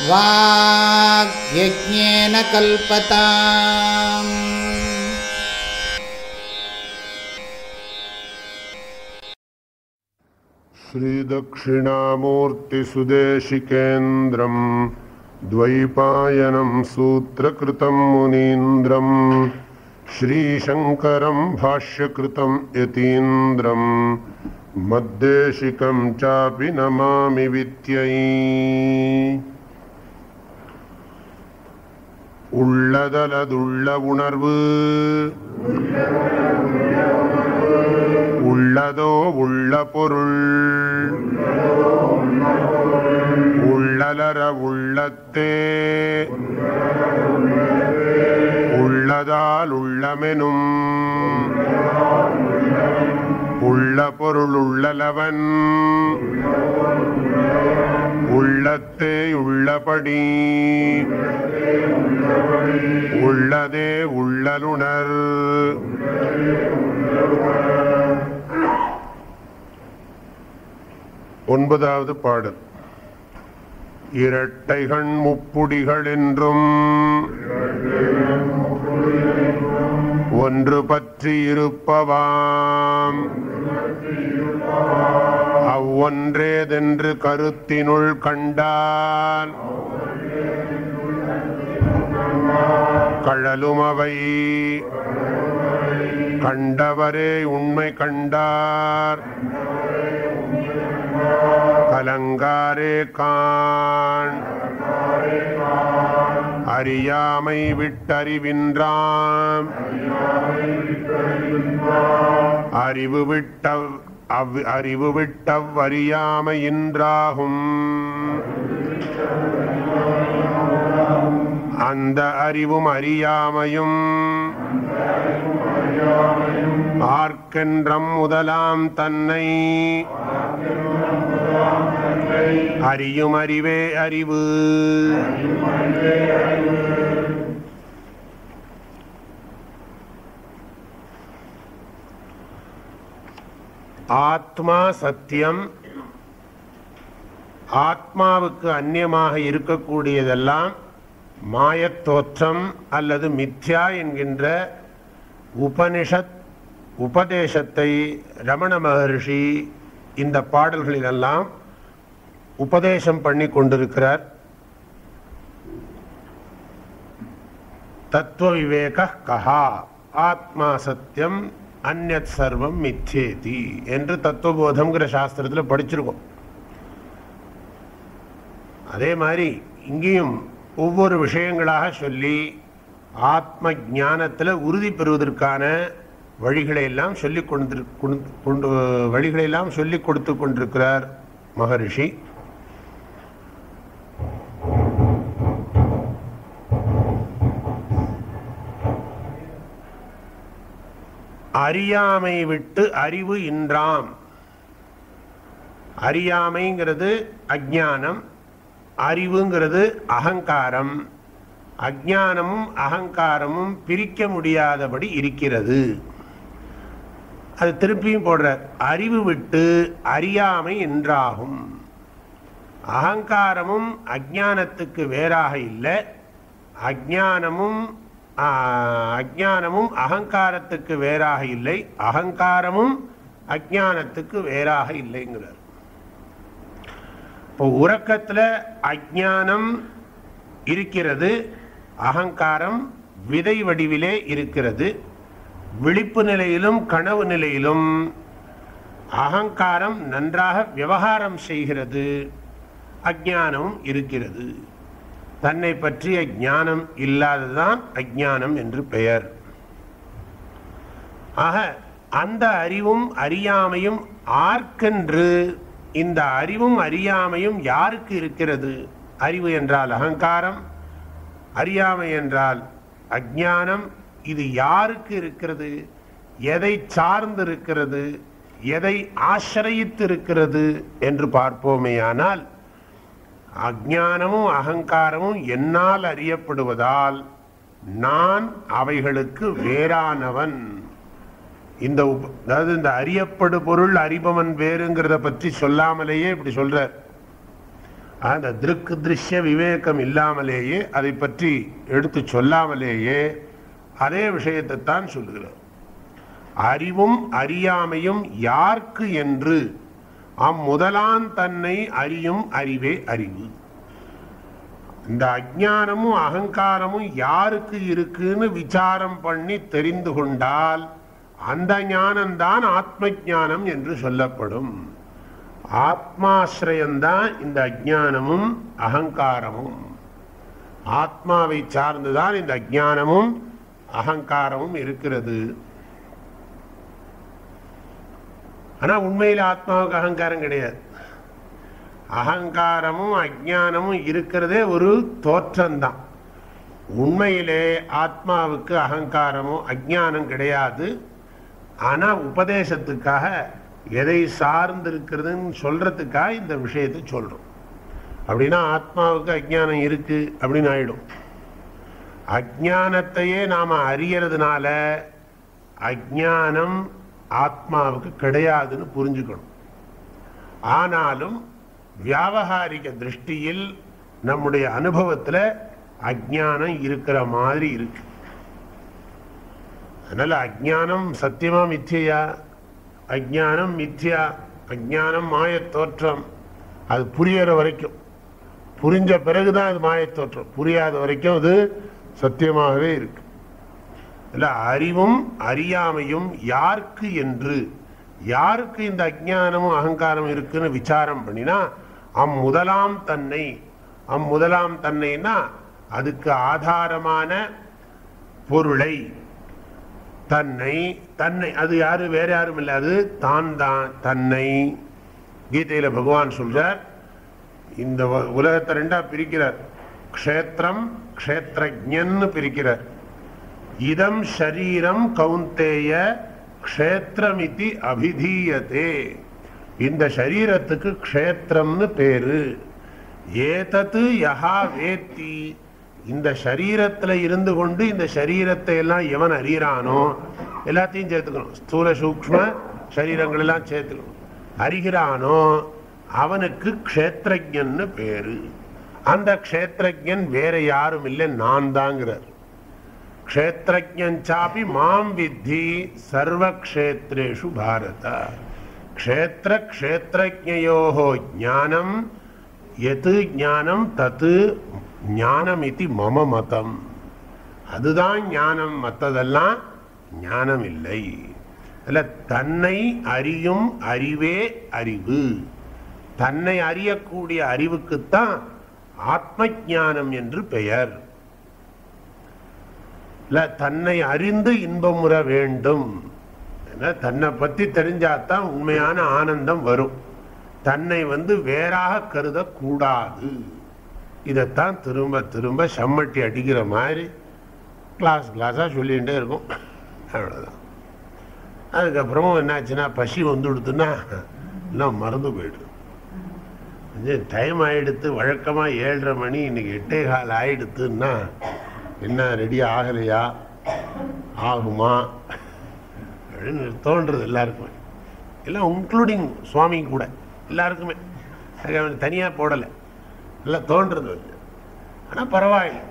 வாக்யஜ்ஞேன கல்பதாம். ஸ்ரீதக்ஷிணாமூர்த்தி சுதேசிகேந்திரம் द्वैपायनं सूत्रकृतं मुनीन्द्रं श्रीशङ्करं भाष्यकृतं यतीन्द्रं मद्देशिकं चापि नमामि विद्यै. உள்ளதலதுள்ள உணர்வு உள்ளதோ உள்ள பொருள் உள்ளலர உள்ளத்தே உள்ளதால் உள்ளமெனும் உள்ள பொருள் உள்ளலவன் உள்ளத்தே உள்ளபடி உள்ளதே உள்ளலுணர். ஒன்பதாவது பாடல். இரட்டைகண் முப்புடிகள் என்றும் ஒன்று பற்றி இருப்பவாம் அவ்வொன்றேதென்று கருத்தினுள் கண்டால் கழலுமவை கண்டவரே உண்மை கண்டார் கலங்காரே காண் அறியாமை விட்டறிவின்றாம் அறிவு விட்டவ்வறியாமையின்றாகும். அந்த அறிவும் அறியாமையும் ஆர்க்கென்றம் முதலாம் தன்னை அறியும் அறிவே அறிவு. ஆத்மா சத்தியம். ஆத்மாவுக்கு அந்நியமாக இருக்கக்கூடியதெல்லாம் மாயத்தோற்றம் அல்லது மித்யா என்கின்ற உபதேசத்தை ரமண மகர்ஷி இந்த பாடல்களிலெல்லாம் உபதேசம் பண்ணி கொண்டிருக்கிறார். தத்துவ விவேக கஹா ஆத்மா சத்தியம் அந்யத் சர்வம் மித்யேதி என்று தத்துவபோதம்ங்கிற சாஸ்திரத்தில் படிச்சிருக்கோம். அதே மாதிரி இங்கேயும் ஒவ்வொரு விஷயங்களாக சொல்லி ஆத்ம ஞானத்தில் உறுதி பெறுவதற்கான வழிகளையெல்லாம் சொல்லி கொடுத்து கொண்டிருக்கிறார் மகரிஷி. அறியாமை விட்டு அறிவு இன்றாம். அறியாமைங்கிறது அஜ்ஞானம், அறிவுங்கிறது அகங்காரம். அஜ்ஞானமும் அகங்காரமும் பிரிக்க முடியாதபடி இருக்கிறது. அது திருப்பியும் போடுறார். அறிவு விட்டு அறியாமை என்றாகும். அகங்காரமும் அஜ்ஞானத்துக்கு வேறாக இல்லை, அஜ்ஞானமும் அகங்காரத்துக்கு வேறாக இல்லை, அகங்காரமும் அஜ்ஞானத்துக்கு வேறாக இல்லைங்கிறார். இப்போ உறக்கத்தில் அஜ்ஞானம் இருக்கிறது, அகங்காரம் விதை வடிவிலே இருக்கிறது. விழிப்பு நிலையிலும் கனவு நிலையிலும் அகங்காரம் நன்றாக விவகாரம் செய்கிறது, அஜ்ஞானமும் இருக்கிறது. தன்னை பற்றிய ஞானம் இல்லாததுதான் அஜ்ஞானம் என்று பெயர். ஆக அந்த அறிவும் அறியாமையும் ஆர்க்கென்று, இந்த அறிவும் அறியாமையும் யாருக்கு இருக்கிறது? அறிவு என்றால் அகங்காரம், அறியாமை என்றால் அஜ்ஞானம். இது யாருக்கு இருக்கிறது? எதை சார்ந்து இருக்கிறது? எதை ஆசிரயித்து இருக்கிறது என்று பார்ப்போமேயானால், அஜ்ஞானமும் அகங்காரமும் என்னால் அறியப்படுவதால் நான் அவைகளுக்கு வேறானவன். அதாவது இந்த அறியப்படு பொருள் அறிபவன் வேறுங்கிறத பற்றி சொல்லாமலேயே இப்படி சொல்றார். அந்த திருக்கு திருஷ்ய விவேகம் இல்லாமலேயே அதை பற்றி எடுத்து சொல்லாமலேயே அதே விஷயத்தை தான் சொல்லுகிறார். அறிவும் அறியாமையும் யாருக்கு என்று அம்முதலான் தன்னை அறியும் அறிவே அறிவு. இந்த அஜ்ஞானமும் அகங்காரமும் யாருக்கு இருக்குன்னு விசாரம் பண்ணி தெரிந்து கொண்டால் அந்த ஞானம்தான் ஆத்ம ஞானம் என்று சொல்லப்படும். ஆத்மாசிரயம்தான் இந்த அஜ்ஞானமும் அகங்காரமும். ஆத்மாவை சார்ந்துதான் இந்த அஜ்ஞானமும் அகங்காரமும் இருக்கிறது. ஆனா உண்மையில் ஆத்மாவுக்கு அகங்காரம் கிடையாது. அகங்காரமும் அஜ்ஞானமும் இருக்கிறதே ஒரு தோற்றம்தான். உண்மையிலே ஆத்மாவுக்கு அகங்காரமும் அஜ்ஞானம் கிடையாது. ஆனா உபதேசத்துக்காக எதை சார்ந்து இருக்கிறதுன்னு சொல்றதுக்காக இந்த விஷயத்தை சொல்றோம். அப்படின்னா ஆத்மாவுக்கு அஜ்ஞானம் இருக்கு அப்படின்னு ஆயிடும். அஜ்ஞானத்தையே நாம அறியறதுனால அஜ்ஞானம் ஆத்மாவுக்கு கிடையாதுன்னு புரிஞ்சுக்கணும். ஆனாலும் வியாவகாரிக திருஷ்டியில் நம்முடைய அனுபவத்தில் அஜ்ஞானம் இருக்கிற மாதிரி இருக்கு. அதனால அஜ்ஞானம் சத்தியமா மித்யா? அஜ்ஞானம் மித்யா. அஜ்ஞானம் மாயத் தோற்றம். அது புரியற வரைக்கும், புரிஞ்ச பிறகுதான் அது மாயத் தோற்றம். புரியாத வரைக்கும் அது சத்தியமாகவே இருக்கு. இல்லை, அறிவும் அறியாமையும் யாருக்கு என்று, யாருக்கு இந்த அஜ்ஞானமும் அகங்காரம் இருக்குன்னு விசாரம் பண்ணினா அம்முதலாம் தன்னை. அம்முதலாம் தன்னைன்னா அதுக்கு ஆதாரமான பொருளை, தன்னை. தன்னை அது யாரு? வேற யாரும் இல்லை, அது தான் தான். தன்னை கீதையில பகவான் சொல்றார். இந்த உலகத்தை ரெண்டா பிரிக்கிறார். க்ஷேத்திரம் க்ஷேத்ரஜ்ஞன்னு பிரிக்கிறார். இதம் ஷரீரம் கௌந்தேய க்ஷேத்திரமிதி அபிதீயதே. இந்த சரீரத்துக்கு க்ஷேத்திரம்னு பேரு. ஏதத்து யஹா வேத்தி. இந்த சரீரத்துல இருந்து கொண்டு இந்த சரீரத்தை எல்லாம் எவன் அறிகிறானோ, எல்லாத்தையும் சேர்த்துக்கணும், ஸ்தூல சூக்ஷ்ம சரீரங்கள் எல்லாம் சேர்த்துக்கணும், அறிகிறானோ அவனுக்கு க்ஷேத்ரஜ்ஞன்னு பேரு. அந்த க்ஷேத்ரஜ்ஞன் வேற யாரும் இல்லை, நான் தாங்கிறார். க்ஷேத்ரஜ்ஞாபி மாம் வித்தி சர்வக்ஷேத்ரேஷு பாரத. க்ஷேத்ர க்ஷேத்ரஜ்ஞயோஹோ ஞானம் எது ஞானம் தத்து ஞானமிதி மம மதம். அதுதான் ஞானம், மற்றதெல்லாம் ஞானம் இல்லை. அல்ல, தன்னை அறியும் அறிவே அறிவு. தன்னை அறியக்கூடிய அறிவுக்குத்தான் ஆத்ம ஞானம் என்று பெயர். இல்ல, தன்னை அறிந்து இன்பமுற வேண்டும். தன்னை பத்தி தெரிஞ்சாதான் உண்மையான ஆனந்தம் வரும். தன்னை வேறாக கருதக்கூடாது. இதைத்தான் திரும்ப திரும்ப சம்மட்டி அடிக்கிற மாதிரி கிளாஸாக சொல்லிகிட்டே இருக்கும். அவ்வளோதான். அதுக்கப்புறமும் என்னாச்சுன்னா பசி வந்துடுத்துன்னா எல்லாம் மறந்து போயிடுது. டைம் ஆகிடுத்து. வழக்கமாக 7:30 மணி, இன்னைக்கு 8:15 ஆகிடுத்துன்னா என்ன ரெடி ஆகலையா, ஆகுமா அப்படின்னு தோன்றுறது எல்லாருக்குமே. எல்லாம் இன்க்ளூடிங் சுவாமி கூட எல்லாருக்குமே. தனியாக போடலை, எல்லாம் தோன்றுறது. ஆனால் பரவாயில்லை,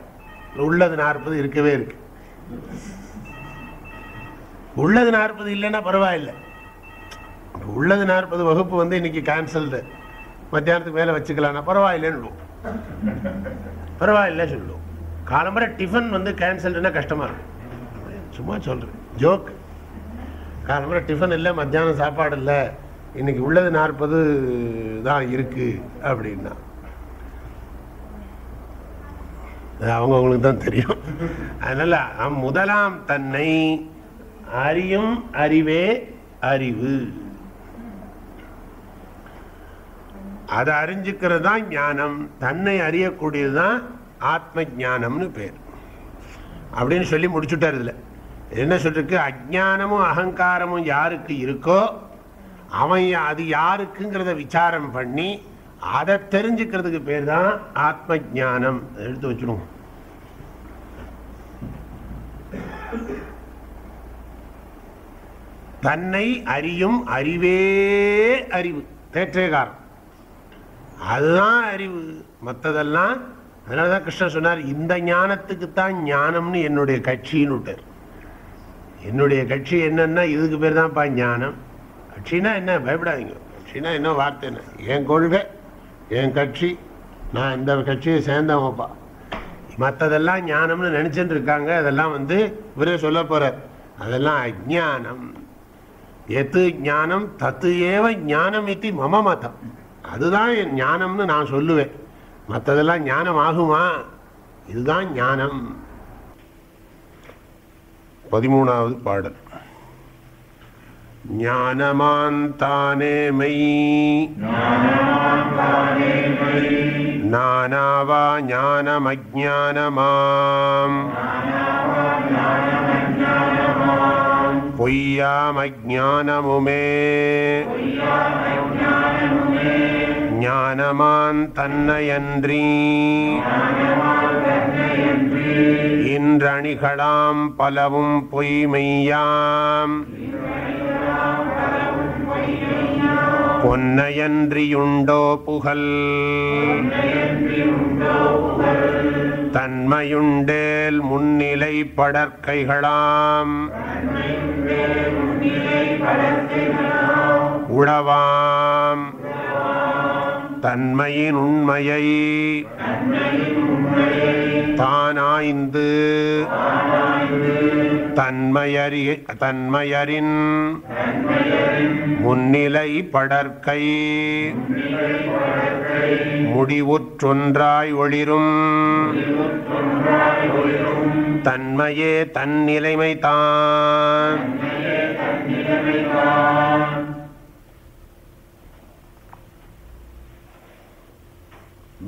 உள்ளது 40 இருக்கவே இருக்கு. உள்ளது 40 இல்லைன்னா பரவாயில்லை. உள்ளது 40 வகுப்பு இன்னைக்கு கேன்சல்டு, மத்தியானத்துக்கு மேலே வச்சுக்கலாம்னா பரவாயில்லைன்னு பரவாயில்ல சொல்லுவோம். காலம்பரை டிஃபன் கேன்சல்டுன்னா கஷ்டமாக இருக்கும். சும்மா சொல்கிறேன், ஜோக். காலம்பரை டிஃபன் இல்லை, மத்தியானம் சாப்பாடு இல்லை, இன்னைக்கு உள்ளது 40 தான் இருக்கு அப்படின்னா அவங்களுக்கு தான் தெரியும். அதனால முதலாம் தன்னை அறியும் அறிவே அறிவு. அதை அறிஞ்சுக்கிறது தான் ஞானம். தன்னை அறியக்கூடியதுதான் ஆத்ம ஞானம்னு பேர் அப்படின்னு சொல்லி முடிச்சுட்டார். இதுல என்ன சொல்லிருக்கு? அஜ்ஞானமும் அகங்காரமும் யாருக்கு இருக்கோ அவன் அது யாருக்குங்கிறத விசாரம் பண்ணி அதை தெரிஞ்சுக்கிறதுக்கு பேர் தான் ஆத்ம ஞானம். எடுத்து வச்சிடுவோம். தன்னை அறியும் அறிவே அறிவு. தேற்றேகாரம். அதுதான் அறிவு, மற்றதெல்லாம். அதனாலதான் கிருஷ்ணன் சொன்னார், இந்த ஞானத்துக்குத்தான் ஞானம்னு என்னுடைய கட்சின்னு விட்டார். என்னுடைய கட்சி என்னன்னா இதுக்கு பேர் தான்ப்பா ஞானம். கட்சினா என்ன, பயப்படாதீங்க. கட்சினா என்ன வார்த்தை, என்ன என் கொள்கை, என் கட்சி, நான் இந்த கட்சியை சேர்ந்தவங்கப்பா. மற்றதெல்லாம் ஞானம்னு நினைச்சுட்டு இருக்காங்க. அதெல்லாம் இவரே சொல்ல போறார், அதெல்லாம் அஜ்ஞானம். எது ஞானம் தத்து ஏவ ஞானம் இத்தி மம மதம். அதுதான் என் ஞானம்னு நான் சொல்லுவேன். மற்றதெல்லாம் ஞானம் ஆகுமா? இதுதான் ஞானம். 13வது பாடல். ஞானமாந்தானே மயி நானாவா ஞானமஜ்ஞானமாம் பொய்யாமஜ்ஞானமுமே ஞானமான் தன்னையன்றி இன்றணிகளாம் பலவும் பொய்மெய்யாம் பொன்னையன்றியுண்டோ புகழ் தன்மையுண்டேல் முன்னிலை படற்கைகளாம் உளவாம் தன்மையின் உண்மையை தானாய்ந்து தன்மையரின் முன்னிலை படற்கை முடிவுற்றொன்றாய் ஒளிரும் தன்மையே தன்னிலைமை தான்.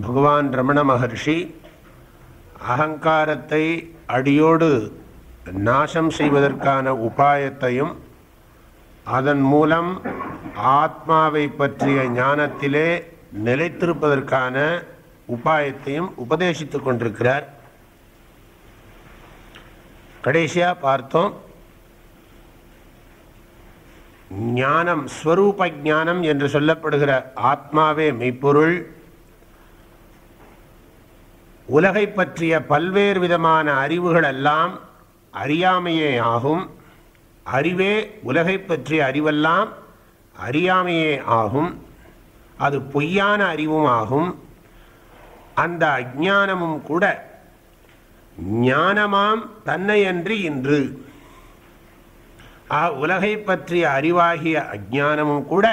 பகவான் ரமண மகர்ஷி அகங்காரத்தை அடியோடு நாசம் செய்வதற்கான உபாயத்தையும் அதன் மூலம் ஆத்மாவை பற்றிய ஞானத்திலே நிலைத்திருப்பதற்கான உபாயத்தையும் உபதேசித்துக் கொண்டிருக்கிறார். கடைசியா பார்த்தோம், ஞானம் ஸ்வரூப ஞானம் என்று சொல்லப்படுகிற ஆத்மாவே மெய்ப்பொருள். உலகை பற்றிய பல்வேறு விதமான அறிவுகள் எல்லாம் அறியாமையே ஆகும். அறிவே உலகை பற்றிய அறிவெல்லாம் அறியாமையே ஆகும். அது பொய்யான அறிவும் ஆகும். அந்த அஞ்ஞானமும் கூட ஞானமாம் தன்னையன்றி இன்று. உலகை பற்றிய அறிவாகிய அஞ்ஞானமும் கூட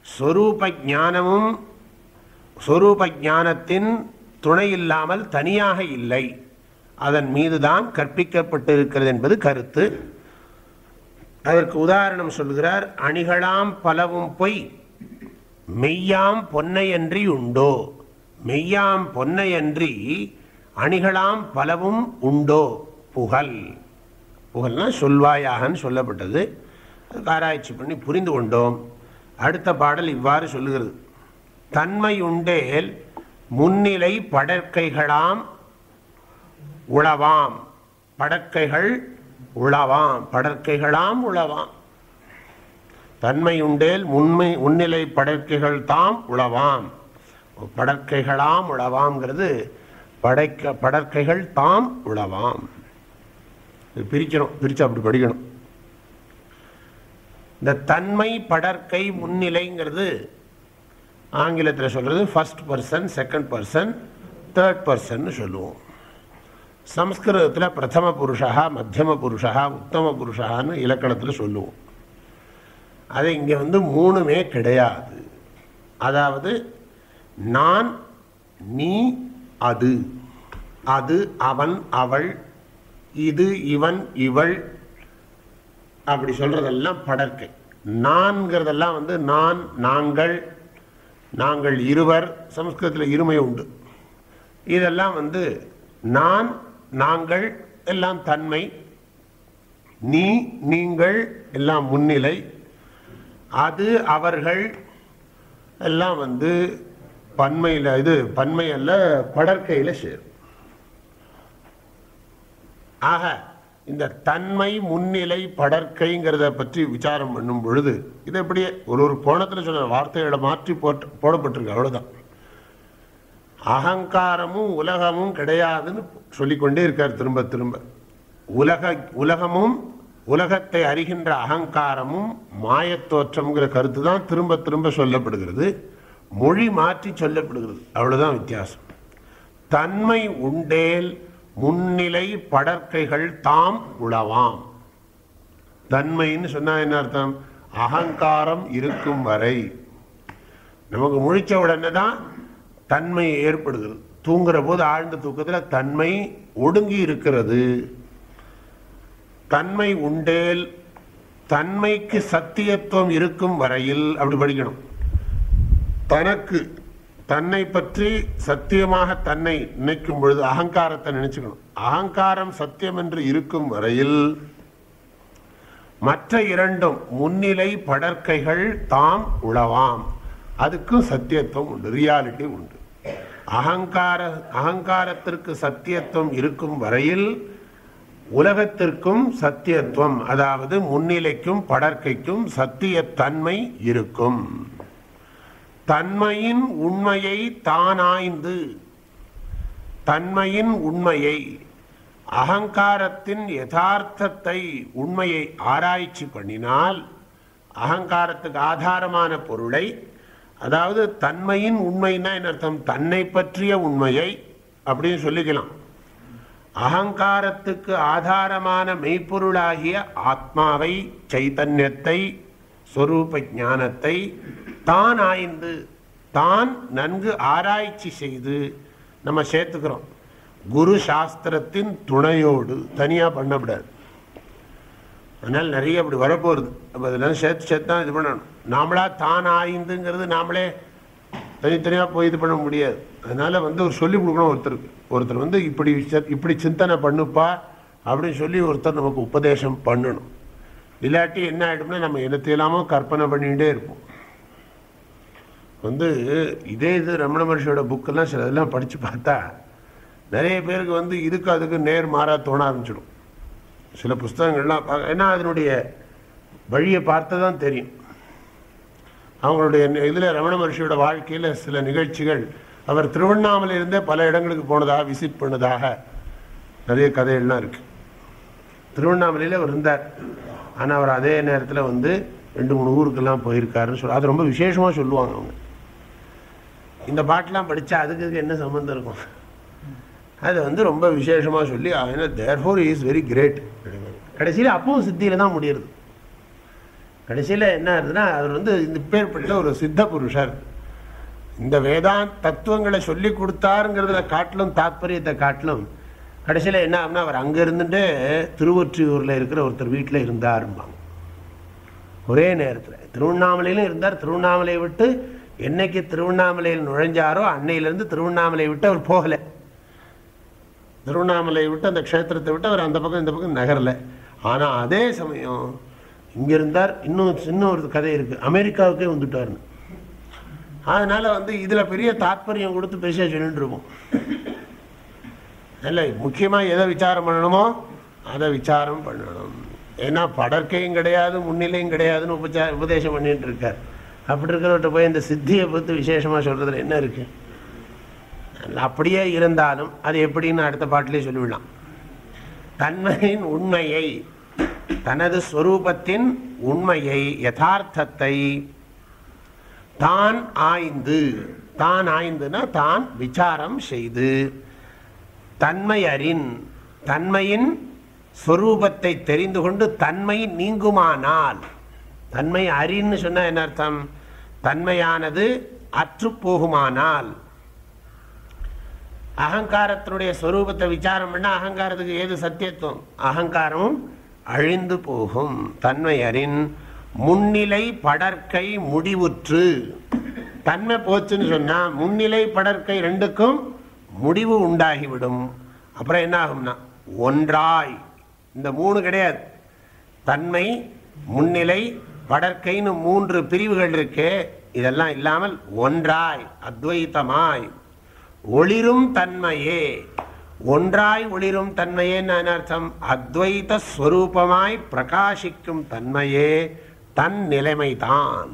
ஸ்வரூப ஞானமும் ஸ்வரூப ஞானத்தின் துணை இல்லாமல் தனியாக இல்லை. அதன் மீதுதான் கற்பிக்கப்பட்டிருக்கிறது என்பது கருத்து. அதற்கு உதாரணம் சொல்கிறார். அணிகளாம் பலவும் பொய் மெய்யாம் பொன்னையன்றி உண்டோ. மெய்யாம் பொன்னையன்றி அணிகளாம் பலவும் உண்டோ புகழ். புகழ்னா சொல்வாயாகன்னு சொல்லப்பட்டது. அதுக்கு ஆராய்ச்சி பண்ணி புரிந்து கொண்டோம். அடுத்த பாடல் இவ்வாறு சொல்லுகிறது. தன்மை உண்டேல் முன்னிலை படற்கைகளாம் உளவாம். படற்கைகள் உளவாம், படற்கைகளாம் உளவாம். தன்மையுண்டேல் முன்னிலை படற்கைகள் தாம் உளவாம். படற்கைகளாம் உளவாம்ங்கிறது படற்கைகள் தாம் உளவாம். பிரிக்கணும், பிரிச்சு அப்படி படிக்கணும். இந்த தன்மை படற்கை முன்னிலைங்கிறது ஆங்கிலத்தில் சொல்றது first person, second person, third person சொல்லுவோம். சம்ஸ்கிருதத்தில் பிரதம புருஷா, மத்தியம புருஷா, உத்தம புருஷான்னு இலக்கணத்தில் சொல்லுவோம். அது இங்கே மூணுமே கிடையாது. அதாவது நான், நீ, அது. அது அவன் அவள், இது இவன் இவள், அப்படி சொல்றதெல்லாம் படற்கை. நான்கிறதெல்லாம் நான், நாங்கள், நாங்கள் இருவர். சமஸ்கிருதத்தில் இருமை உண்டு. இதெல்லாம் நான், நாங்கள் எல்லாம் தன்மை, நீ, நீங்கள் எல்லாம் முன்னிலை, அது அவர்கள் எல்லாம் பன்மையில், இது பன்மை அல்ல, படற்கையில் சேரும். ஆக இந்த தன்மை முன்னிலை படற்கைங்கிறத பற்றி விசாரம் பண்ணும் பொழுது இது எப்படியே ஒரு கோணத்தில் சொல்ற வார்த்தைகளை மாற்றி போடப்பட்டிருக்கு, அவ்வளவுதான். அகங்காரமும் உலகமும் கிடையாதுன்னு சொல்லிக்கொண்டே இருக்கார் திரும்ப திரும்ப. உலகமும் உலகத்தை அறிகின்ற அகங்காரமும் மாயத்தோற்றம்ங்கிற கருத்து தான் திரும்ப திரும்ப சொல்லப்படுகிறது, மொழி மாற்றி சொல்லப்படுகிறது, அவ்வளவுதான் வித்தியாசம். தன்மை உண்டேல் முன்னிலை படற்கைகள் தாம் உளவாம். தன்மைன்னு சொன்னா என்ன அர்த்தம்? அகங்காரம் இருக்கும் வரை. நமக்கு முழிச்ச உடனே தான் தன்மை ஏற்படுகிறது. தூங்குற போது ஆழ்ந்த தூக்கத்தில் தன்மை ஒடுங்கி இருக்கிறது. தன்மை உண்டேல் தன்மைக்கு சத்தியத்துவம் இருக்கும் வரையில், அப்படி படிக்கணும். தனக்கு தன்னை பற்றி சத்தியமாக தன்னை நினைக்கும் பொழுது அகங்காரத்தை நினைச்சுக்கணும். அகங்காரம் சத்தியம் என்று இருக்கும் வரையில் மற்ற இரண்டும் முன்னிலை படற்கைகள் தாம் உளவாம். அதுக்கும் சத்தியத்துவம் உண்டு, ரியாலிட்டி உண்டு. அகங்காரத்திற்கு சத்தியத்துவம் இருக்கும் வரையில் உலகத்திற்கும் சத்தியத்துவம், அதாவது முன்னிலைக்கும் படற்கைக்கும் சத்தியத்தன்மை இருக்கும். தன்மையின் உண்மையை தானாய்ந்து, தன்மையின் உண்மையை, அகங்காரத்தின் யதார்த்தத்தை, உண்மையை ஆராய்ச்சி பண்ணினால், அகங்காரத்துக்கு ஆதாரமான பொருளை, அதாவது தன்மையின் உண்மைன்னா என்ன அர்த்தம்? தன்னை பற்றிய உண்மையை அப்படின்னு சொல்லிக்கலாம். அகங்காரத்துக்கு ஆதாரமான மெய்ப்பொருளாகிய ஆத்மாவை, சைத்தன்யத்தை, ஸ்வரூப ஞானத்தை தான் ஆய்ந்து, தான் நன்கு ஆராய்ச்சி செய்து நம்ம சேர்த்துக்கிறோம். குரு சாஸ்திரத்தின் துணையோடு, தனியாக பண்ணக்கூடாது. அதனால் நிறைய அப்படி வரப்போகுது. அப்போ அதெல்லாம் சேர்த்து தான் இது பண்ணணும். நாமளா தான் ஆய்ந்துங்கிறது நாமளே தனித்தனியாக போய் இது பண்ண முடியாது. அதனால் ஒரு சொல்லிக் கொடுக்கணும் ஒருத்தருக்கு. ஒருத்தர் இப்படி சிந்தனை பண்ணுப்பா அப்படின்னு சொல்லி ஒருத்தர் நமக்கு உபதேசம் பண்ணணும். இல்லாட்டி என்ன ஆகிடும்னா நம்ம என்னத்தையெல்லாமோ கற்பனை பண்ணிகிட்டே இருப்போம். இதே இது ரமண மகர்ஷியோட புக்கெல்லாம் சில இதெல்லாம் படித்து பார்த்தா நிறைய பேருக்கு இதுக்கு அதுக்கு நேர் மாறாக தோண ஆரம்பிச்சிடும். சில புஸ்தகங்கள்லாம் ஏன்னா அதனுடைய வழியை பார்த்து தான் தெரியும். அவங்களுடைய இதில் ரமண மகர்ஷியோட வாழ்க்கையில் சில நிகழ்ச்சிகள், அவர் திருவண்ணாமலையிலிருந்தே பல இடங்களுக்கு போனதாக, விசிட் பண்ணதாக நிறைய கதைகள்லாம் இருக்குது. திருவண்ணாமலையில் அவர் இருந்தார். ஆனால் அவர் அதே நேரத்தில் 2-3 ஊருக்கெல்லாம் போயிருக்காருன்னு சொல்லி அது ரொம்ப விசேஷமாக சொல்லுவாங்க அவங்க. இந்த பாட்டெலாம் படித்தா அதுக்கு என்ன சம்மந்தம் இருக்கும்? அது ரொம்ப விசேஷமாக சொல்லி தேர்ஃபோர் இஸ் வெரி கிரேட். கடைசியில் அப்பவும் சித்தியில் தான் முடியுது. கடைசியில் என்ன ஆகுதுன்னா அவர் இந்த பேர்பட்ட ஒரு சித்த புருஷர். இந்த வேதாந்த் தத்துவங்களை சொல்லி கொடுத்தாருங்கிறதுல காட்டிலும், தாத்பரியத்தை காட்டிலும், கடைசியில் என்ன ஆகுனா அவர் அங்கே இருந்துட்டு திருவொற்றியூரில் இருக்கிற ஒருத்தர் வீட்டில் இருந்தாரும்பாங்க. ஒரே நேரத்தில் திருவண்ணாமலையிலும் இருந்தார். திருவண்ணாமலையை விட்டு என்னைக்கு திருவண்ணாமலையில் நுழைஞ்சாரோ அன்னையிலேருந்து திருவண்ணாமலையை விட்டு அவர் போகலை. திருவண்ணாமலையை விட்டு அந்த க்ஷேத்திரத்தை விட்டு அவர் அந்த பக்கம் இந்த பக்கம் நகரலை. ஆனால் அதே சமயம் இங்கே இருந்தார். இன்னும் ஒரு கதை இருக்குது, அமெரிக்காவுக்கே வந்துட்டாருன்னு. அதனால் இதில் பெரிய தாத்பரியம் கொடுத்து பேச சொல்லிட்டு இருக்கோம். இல்லை, முக்கியமாக எதை விசாரம் பண்ணணுமோ அதை விசாரம் பண்ணணும். ஏன்னா படற்கையும் கிடையாது, முன்னிலையும் கிடையாதுன்னு உபதேசம் பண்ணிட்டு இருக்கார். அப்படி இருக்கிறவர்கிட்ட போய் இந்த சித்தியை பற்றி விசேஷமாக சொல்கிறதுல என்ன இருக்குது? அப்படியே இருந்தாலும் அது எப்படின்னு அடுத்த பாட்டிலே சொல்லிவிடலாம். தன்மையின் உண்மையை, தனது ஸ்வரூபத்தின் உண்மையை, யதார்த்தத்தை தான் ஆய்ந்து, தான் ஆய்ந்துனா தான் விசாரம் செய்து, தன்மை அறின், தன்மையின் ஸ்வரூபத்தை தெரிந்து கொண்டு தன்மை நீங்குமானால், தன்மை அறின்னு சொன்னா என்ன அர்த்தம்? தன்மையானது அற்று போகுமானால். அகங்காரத்தினுடைய ஸ்வரூபத்தை விசாரம் பண்ண அகங்காரத்துக்கு ஏது சத்தியத்துவம்? அகங்காரமும் அழிந்து போகும். தன்மை அறின் முன்னிலை படற்கை முடிவுற்று. தன்மை போச்சுன்னு சொன்னா முன்னிலை படற்கை ரெண்டுக்கும் முடிவு உண்டாகிவிடும். அப்புறம் என்ன ஆகும்னா ஒன்றாய், இந்த 3 கிடையாது, தன்மை முன்னிலை படற்கைன்னு 3 பிரிவுகள் இருக்கு. இதெல்லாம் இல்லாமல் ஒன்றாய் அத்வைத்தமாய் ஒளிரும் தன்மையே, ஒன்றாய் ஒளிரும் தன்மையே என்ன அர்த்தம்? அத்வைத ஸ்வரூபமாய் பிரகாசிக்கும் தன்மையே தன் நிலைமைதான்.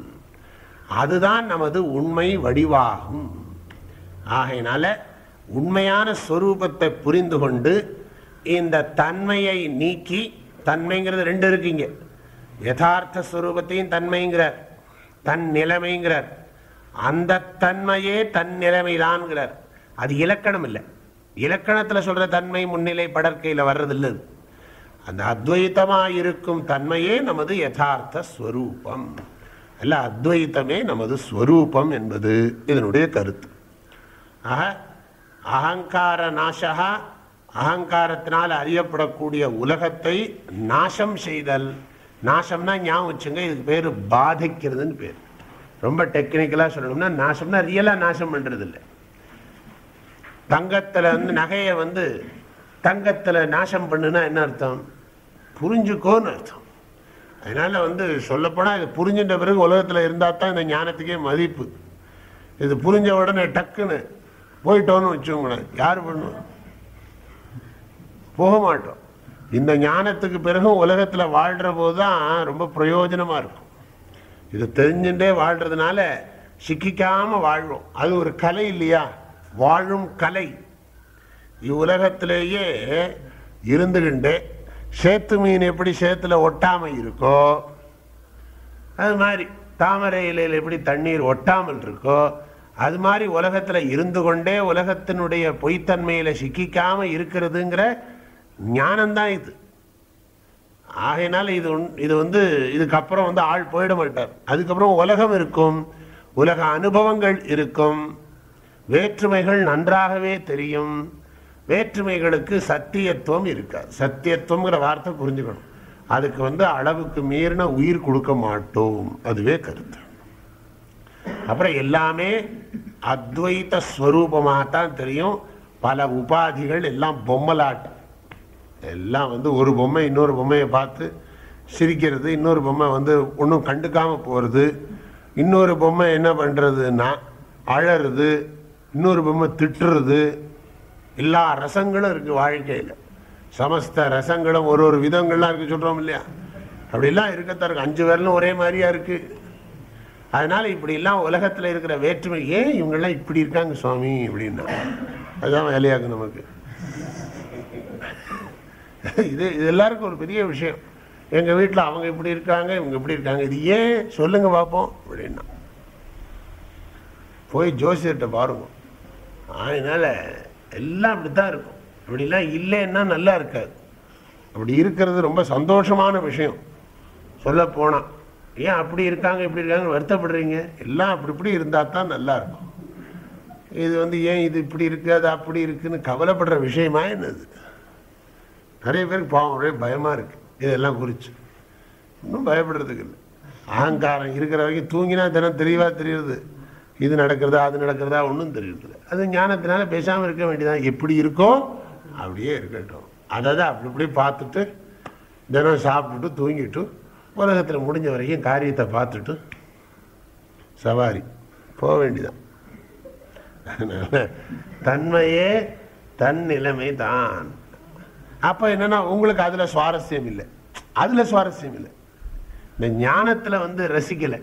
அதுதான் நமது உண்மை வடிவாகும். ஆகையினால உண்மையான ஸ்வரூபத்தை புரிந்து கொண்டு இந்த தன்மையை நீக்கி, தன்மைங்கிறது ரெண்டு இருக்குங்க, யதார்த்த ஸ்வரூபத்தையும் தன்மைங்கிறார், தன் நிலைமைங்கிறார். அந்த தன்மையே தன் நிலைமைதான்ங்கிறார். அது இலக்கணம் இல்லை. இலக்கணத்தில் சொல்ற தன்மை முன்னிலை படற்கையில் வர்றதில்லை. அந்த அத்வைத்தமாக இருக்கும் தன்மையே நமது யதார்த்த ஸ்வரூபம் அல்ல, அத்வைத்தமே நமது ஸ்வரூபம் என்பது இதனுடைய கருத்து. ஆக அகங்கார நாசகா, அகங்காரத்தினால் அறியப்படக்கூடிய உலகத்தை நாசம் செய்தல். நாசம்னா ஞாபகம் வச்சுங்க, இதுக்கு பேர் பாதிக்கிறதுன்னு பேர். ரொம்ப டெக்னிக்கலாக சொல்லணும்னா நாசம்னா ரியலாக நாசம் பண்ணுறது இல்லை. தங்கத்தில் நகையை தங்கத்தில் நாசம் பண்ணுனா என்ன அர்த்தம்? புரிஞ்சுக்கோன்னு அர்த்தம். அதனால் சொல்லப்போனால் இது புரிஞ்சின்ற பிறகு உலகத்தில் இருந்தால் தான் இந்த ஞானத்துக்கே மதிப்பு. இது புரிஞ்ச உடனே டக்குன்னு போயிட்டோன்னு வச்சுக்கோங்களேன், யார் பண்ணுவோம்? போக மாட்டோம். இந்த ஞானத்துக்கு பிறகு உலகத்தில் வாழ்கிற போது தான் ரொம்ப பிரயோஜனமாக இருக்கும். இது தெரிஞ்சுட்டே வாழ்கிறதுனால சிக்கிக்காமல் வாழ்வோம். அது ஒரு கலை இல்லையா? வாழும் கலை. இவ்வுலகத்திலேயே இருந்துகிண்டு சேத்து மீன் எப்படி சேத்துல ஒட்டாமல் இருக்கோ, அது மாதிரி தாமரை இலையில் எப்படி தண்ணீர் ஒட்டாமல் இருக்கோ, அது மாதிரி உலகத்தில் இருந்து கொண்டே உலகத்தினுடைய பொய்த்தன்மையில் சிக்கிக்காமல் இருக்கிறதுங்கிற ஞானம்தான் இது. ஆகையினால இதுக்கப்புறம் ஆள் போயிட மாட்டார். அதுக்கப்புறம் உலகம் இருக்கும், உலக அனுபவங்கள் இருக்கும், வேற்றுமைகள் நன்றாகவே தெரியும். வேற்றுமைகளுக்கு சத்தியத்துவம் இருக்காது. சத்தியத்துவங்கிற வார்த்தை புரிஞ்சுக்கணும். அதுக்கு அளவுக்கு மீறின உயிர் கொடுக்க மாட்டோம், அதுவே கருத்து. அப்புறம் எல்லாமே அத்வைத ஸ்வரூபமாகத்தான் தெரியும். பல உபாதிகள் எல்லாம் பொம்மலாட்டம். எல்லாம் ஒரு பொம்மை இன்னொரு பொம்மையை பார்த்து சிரிக்கிறது, இன்னொரு பொம்மை ஒன்றும் கண்டுக்காமல் போகிறது, இன்னொரு பொம்மை என்ன பண்ணுறதுன்னா அழறது, இன்னொரு பொம்மை திட்டுறது. எல்லா ரசங்களும் இருக்குது வாழ்க்கையில். சமஸ்த ரசங்களும் ஒரு விதங்கள்லாம் இருக்குது சொல்கிறோம் இல்லையா? அப்படிலாம் இருக்கத்தான் இருக்குது. 5 பேர்லும் ஒரே மாதிரியா இருக்குது. அதனால் இப்படிலாம் உலகத்தில் இருக்கிற வேற்றுமை, ஏன் இவங்கெல்லாம் இப்படி இருக்காங்க சுவாமி அப்படின்னா, அதுதான் வேலையாகும் நமக்கு. இது எல்லாருக்கும் ஒரு பெரிய விஷயம். எங்கள் வீட்டில் அவங்க இப்படி இருக்காங்க, இவங்க இப்படி இருக்காங்க, இது ஏன் சொல்லுங்க பார்ப்போம் அப்படின்னா போய் ஜோசியர்கிட்ட பாருங்க. அதனால் எல்லாம் அப்படித்தான் இருக்கும். அப்படிலாம் இல்லைன்னா நல்லா இருக்காது. அப்படி இருக்கிறது ரொம்ப சந்தோஷமான விஷயம். சொல்ல போனால் ஏன் அப்படி இருக்காங்க இப்படி இருக்காங்க வருத்தப்படுறீங்க? எல்லாம் அப்படி இப்படி இருந்தால் தான் நல்லா இருக்கும். இது ஏன் இது இப்படி இருக்குது அது அப்படி இருக்குன்னு கவலைப்படுற விஷயமா என்னது? நிறைய பேருக்கு பாவம் ஒரே பயமாக இருக்குது இதெல்லாம் குறித்து. இன்னும் பயப்படுறதுக்கு இல்லை. அகங்காரம் இருக்கிற வரைக்கும் தூங்கினா தினம் தெளிவாக தெரியுது. இது நடக்கிறதா அது நடக்கிறதா ஒன்றும் தெரியுது. அது ஞானத்தினால பேசாமல் இருக்க வேண்டியதான். எப்படி இருக்கோ அப்படியே இருக்கட்டும். அதாவது அப்படி இப்படி பார்த்துட்டு தினம் சாப்பிட்டுட்டு தூங்கிட்டு உலகத்தில் முடிஞ்ச வரைக்கும் காரியத்தை பார்த்துட்டு சவாரி போக வேண்டியதான். அதனால தன்மையே தன் நிலைமை தான். அப்போ என்னன்னா உங்களுக்கு அதில் சுவாரஸ்யம் இல்லை. அதில் சுவாரஸ்யம் இல்லை. இந்த ஞானத்தில் ரசிக்கலை.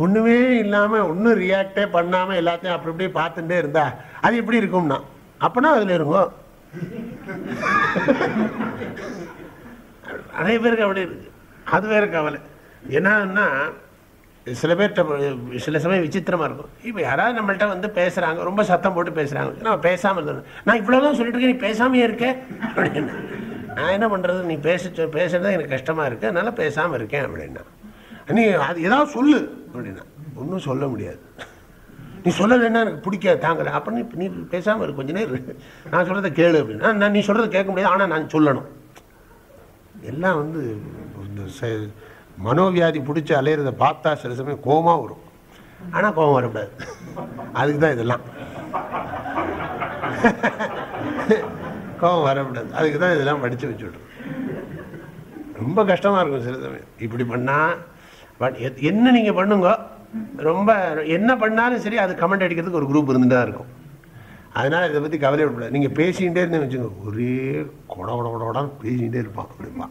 ஒன்றுமே இல்லாமல் ஒன்றும் ரியாக்டே பண்ணாமல் எல்லாத்தையும் அப்படி இப்படி பார்த்துட்டே இருந்தா அது எப்படி இருக்கும்னா அப்போனா அதில் இருக்கும். நிறைய பேருக்கு அப்படி இருக்கு. அது வேறு கவலை. என்னன்னா சில பேர்கிட்ட சில சமயம் விசித்திரமாக இருக்கும். இப்போ யாராவது நம்மள்கிட்ட பேசுகிறாங்க, ரொம்ப சத்தம் போட்டு பேசுகிறாங்க, நம்ம பேசாமல் இருந்தோம். நான் இவ்வளோதான் சொல்லிட்டு இருக்கேன், நீ பேசாமையே இருக்கேன் அப்படின்னு. நான் என்ன பண்ணுறது? நீ பேசுறது எனக்கு கஷ்டமாக இருக்குது, அதனால் பேசாமல் இருக்கேன் அப்படின்னா. நீ அது ஏதாவது சொல்லு அப்படின்னா ஒன்றும் சொல்ல முடியாது. நீ சொல்லலைன்னா எனக்கு பிடிக்காது, தாங்கலை. அப்போ நீ பேசாமல் இருக்கு, கொஞ்ச நேரம் நான் சொல்கிறத கேளு அப்படின்னா. நான் நீ சொல்கிறத கேட்க முடியாது, ஆனால் நான் சொல்லணும். எல்லாம் இந்த மனோவியாதி பிடிச்சி அலையிறத பார்த்தா சில சமயம் கோபமாக வரும். ஆனால் கோபம் வரக்கூடாது. அதுக்கு தான் இதெல்லாம் கோபம் வரக்கூடாது. அதுக்கு தான் இதெல்லாம் படித்து வச்சுவிட்றோம். ரொம்ப கஷ்டமாக இருக்கும் சில சமயம். இப்படி பண்ணால் பட் என்ன நீங்கள் பண்ணுங்க, ரொம்ப என்ன பண்ணாலும் சரி அது கமெண்ட் அடிக்கிறதுக்கு ஒரு குரூப் இருந்துட்டு தான் இருக்கும். அதனால் இதை பற்றி கவலைப்படக்கூடாது. நீங்கள் பேசிக்கிட்டே இருந்தேன்னு வச்சுங்க, ஒரே கொடான்னு பேசிக்கிட்டே இருப்பான் அப்படிப்பா.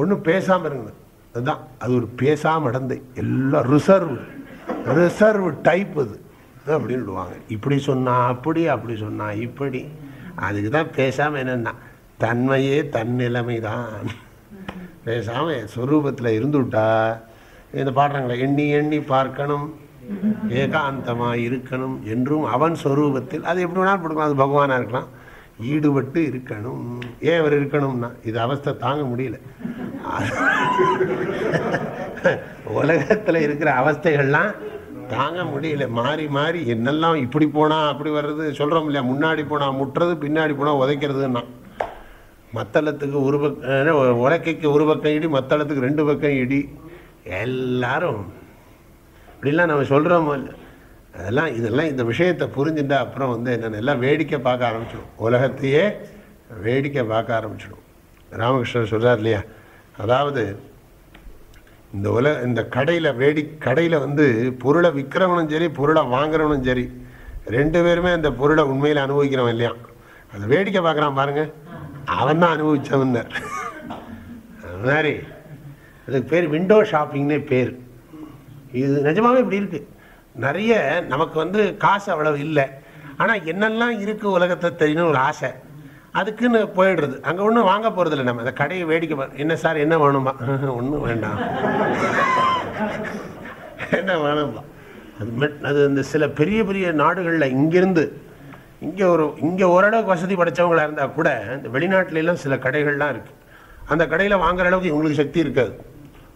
ஒன்றும் பேசாமல் இருங்க, அதுதான் அது ஒரு பேசாமல் இடந்து எல்லாம் ரிசர்வ் டைப் அது அப்படின்னு விடுவாங்க. இப்படி சொன்னால் அப்படி, அப்படி சொன்னால் இப்படி. அதுக்கு தான் பேசாமல் என்னென்னா தன்மையே தன்னிலைமை தான். பேசாமல் ஸ்வரூபத்தில் இருந்துவிட்டா இந்த பாடுறாங்களே, எண்ணி எண்ணி பார்க்கணும், ஏகாந்தமாக இருக்கணும் என்றும் அவன் ஸ்வரூபத்தில். அது எப்படி வேணாலும் கொடுக்கலாம், அது பகவானாக இருக்கலாம். ஈடுபட்டு இருக்கணும். ஏன் அவர் இருக்கணும்னா இது அவஸ்தை தாங்க முடியல. உலகத்தில் இருக்கிற அவஸ்தைகள்லாம் தாங்க முடியல. மாறி மாறி என்னெல்லாம் இப்படி போனால் அப்படி வர்றது சொல்கிறோம் இல்லையா. முன்னாடி போனால் முட்டுறது, பின்னாடி போனால் உதைக்கிறதுன்னா. மத்தளத்துக்கு ஒரு பக்கம், உலக்கைக்கு ஒரு பக்கம் இடி, மத்தளத்துக்கு 2 பக்கம் இடி. எல்லாரும் இப்படிலாம் நம்ம சொல்கிறோமோ இல்லை. இதெல்லாம் இந்த விஷயத்தை புரிஞ்சுட்டா அப்புறம் என்னென்ன எல்லாம் வேடிக்கை பார்க்க ஆரம்பிச்சிடும். உலகத்தையே வேடிக்கை பார்க்க ஆரம்பிச்சிடும். ராமகிருஷ்ணர் சொல்கிறார் இல்லையா, அதாவது இந்த கடையில் பொருளை விற்கிறவனும் சரி, பொருளை வாங்குறவனும் சரி, 2 பேருமே அந்த பொருளை உண்மையில் அனுபவிக்கிறவன் இல்லையா. அதை வேடிக்கை பார்க்குறான் பாருங்க, அவன் தான் அனுபவிச்சவன்னர். அது மாதிரி அதுக்கு பேர் விண்டோ ஷாப்பிங்னே பேர். இது நிஜமாவே இப்படி இருக்குது. நிறைய நமக்கு காசு அவ்வளவு இல்லை, ஆனால் என்னெல்லாம் இருக்குது உலகத்தை தெரியணும் ஒரு ஆசை, அதுக்குன்னு போயிடுறது. அங்கே ஒன்றும் வாங்க போகிறதில்ல. நம்ம அந்த கடையை வேடிக்கை என்ன சார் என்ன வேணுமா, ஒன்றும் வேண்டாம், என்ன வேணும்பா. அது இந்த சில பெரிய பெரிய நாடுகளில் இங்கே ஓரளவுக்கு வசதி படைத்தவங்களாக இருந்தால் கூட இந்த வெளிநாட்டிலலாம் சில கடைகள்லாம் இருக்குது. அந்த கடையில் வாங்குற அளவுக்கு இவங்களுக்கு சக்தி இருக்காது.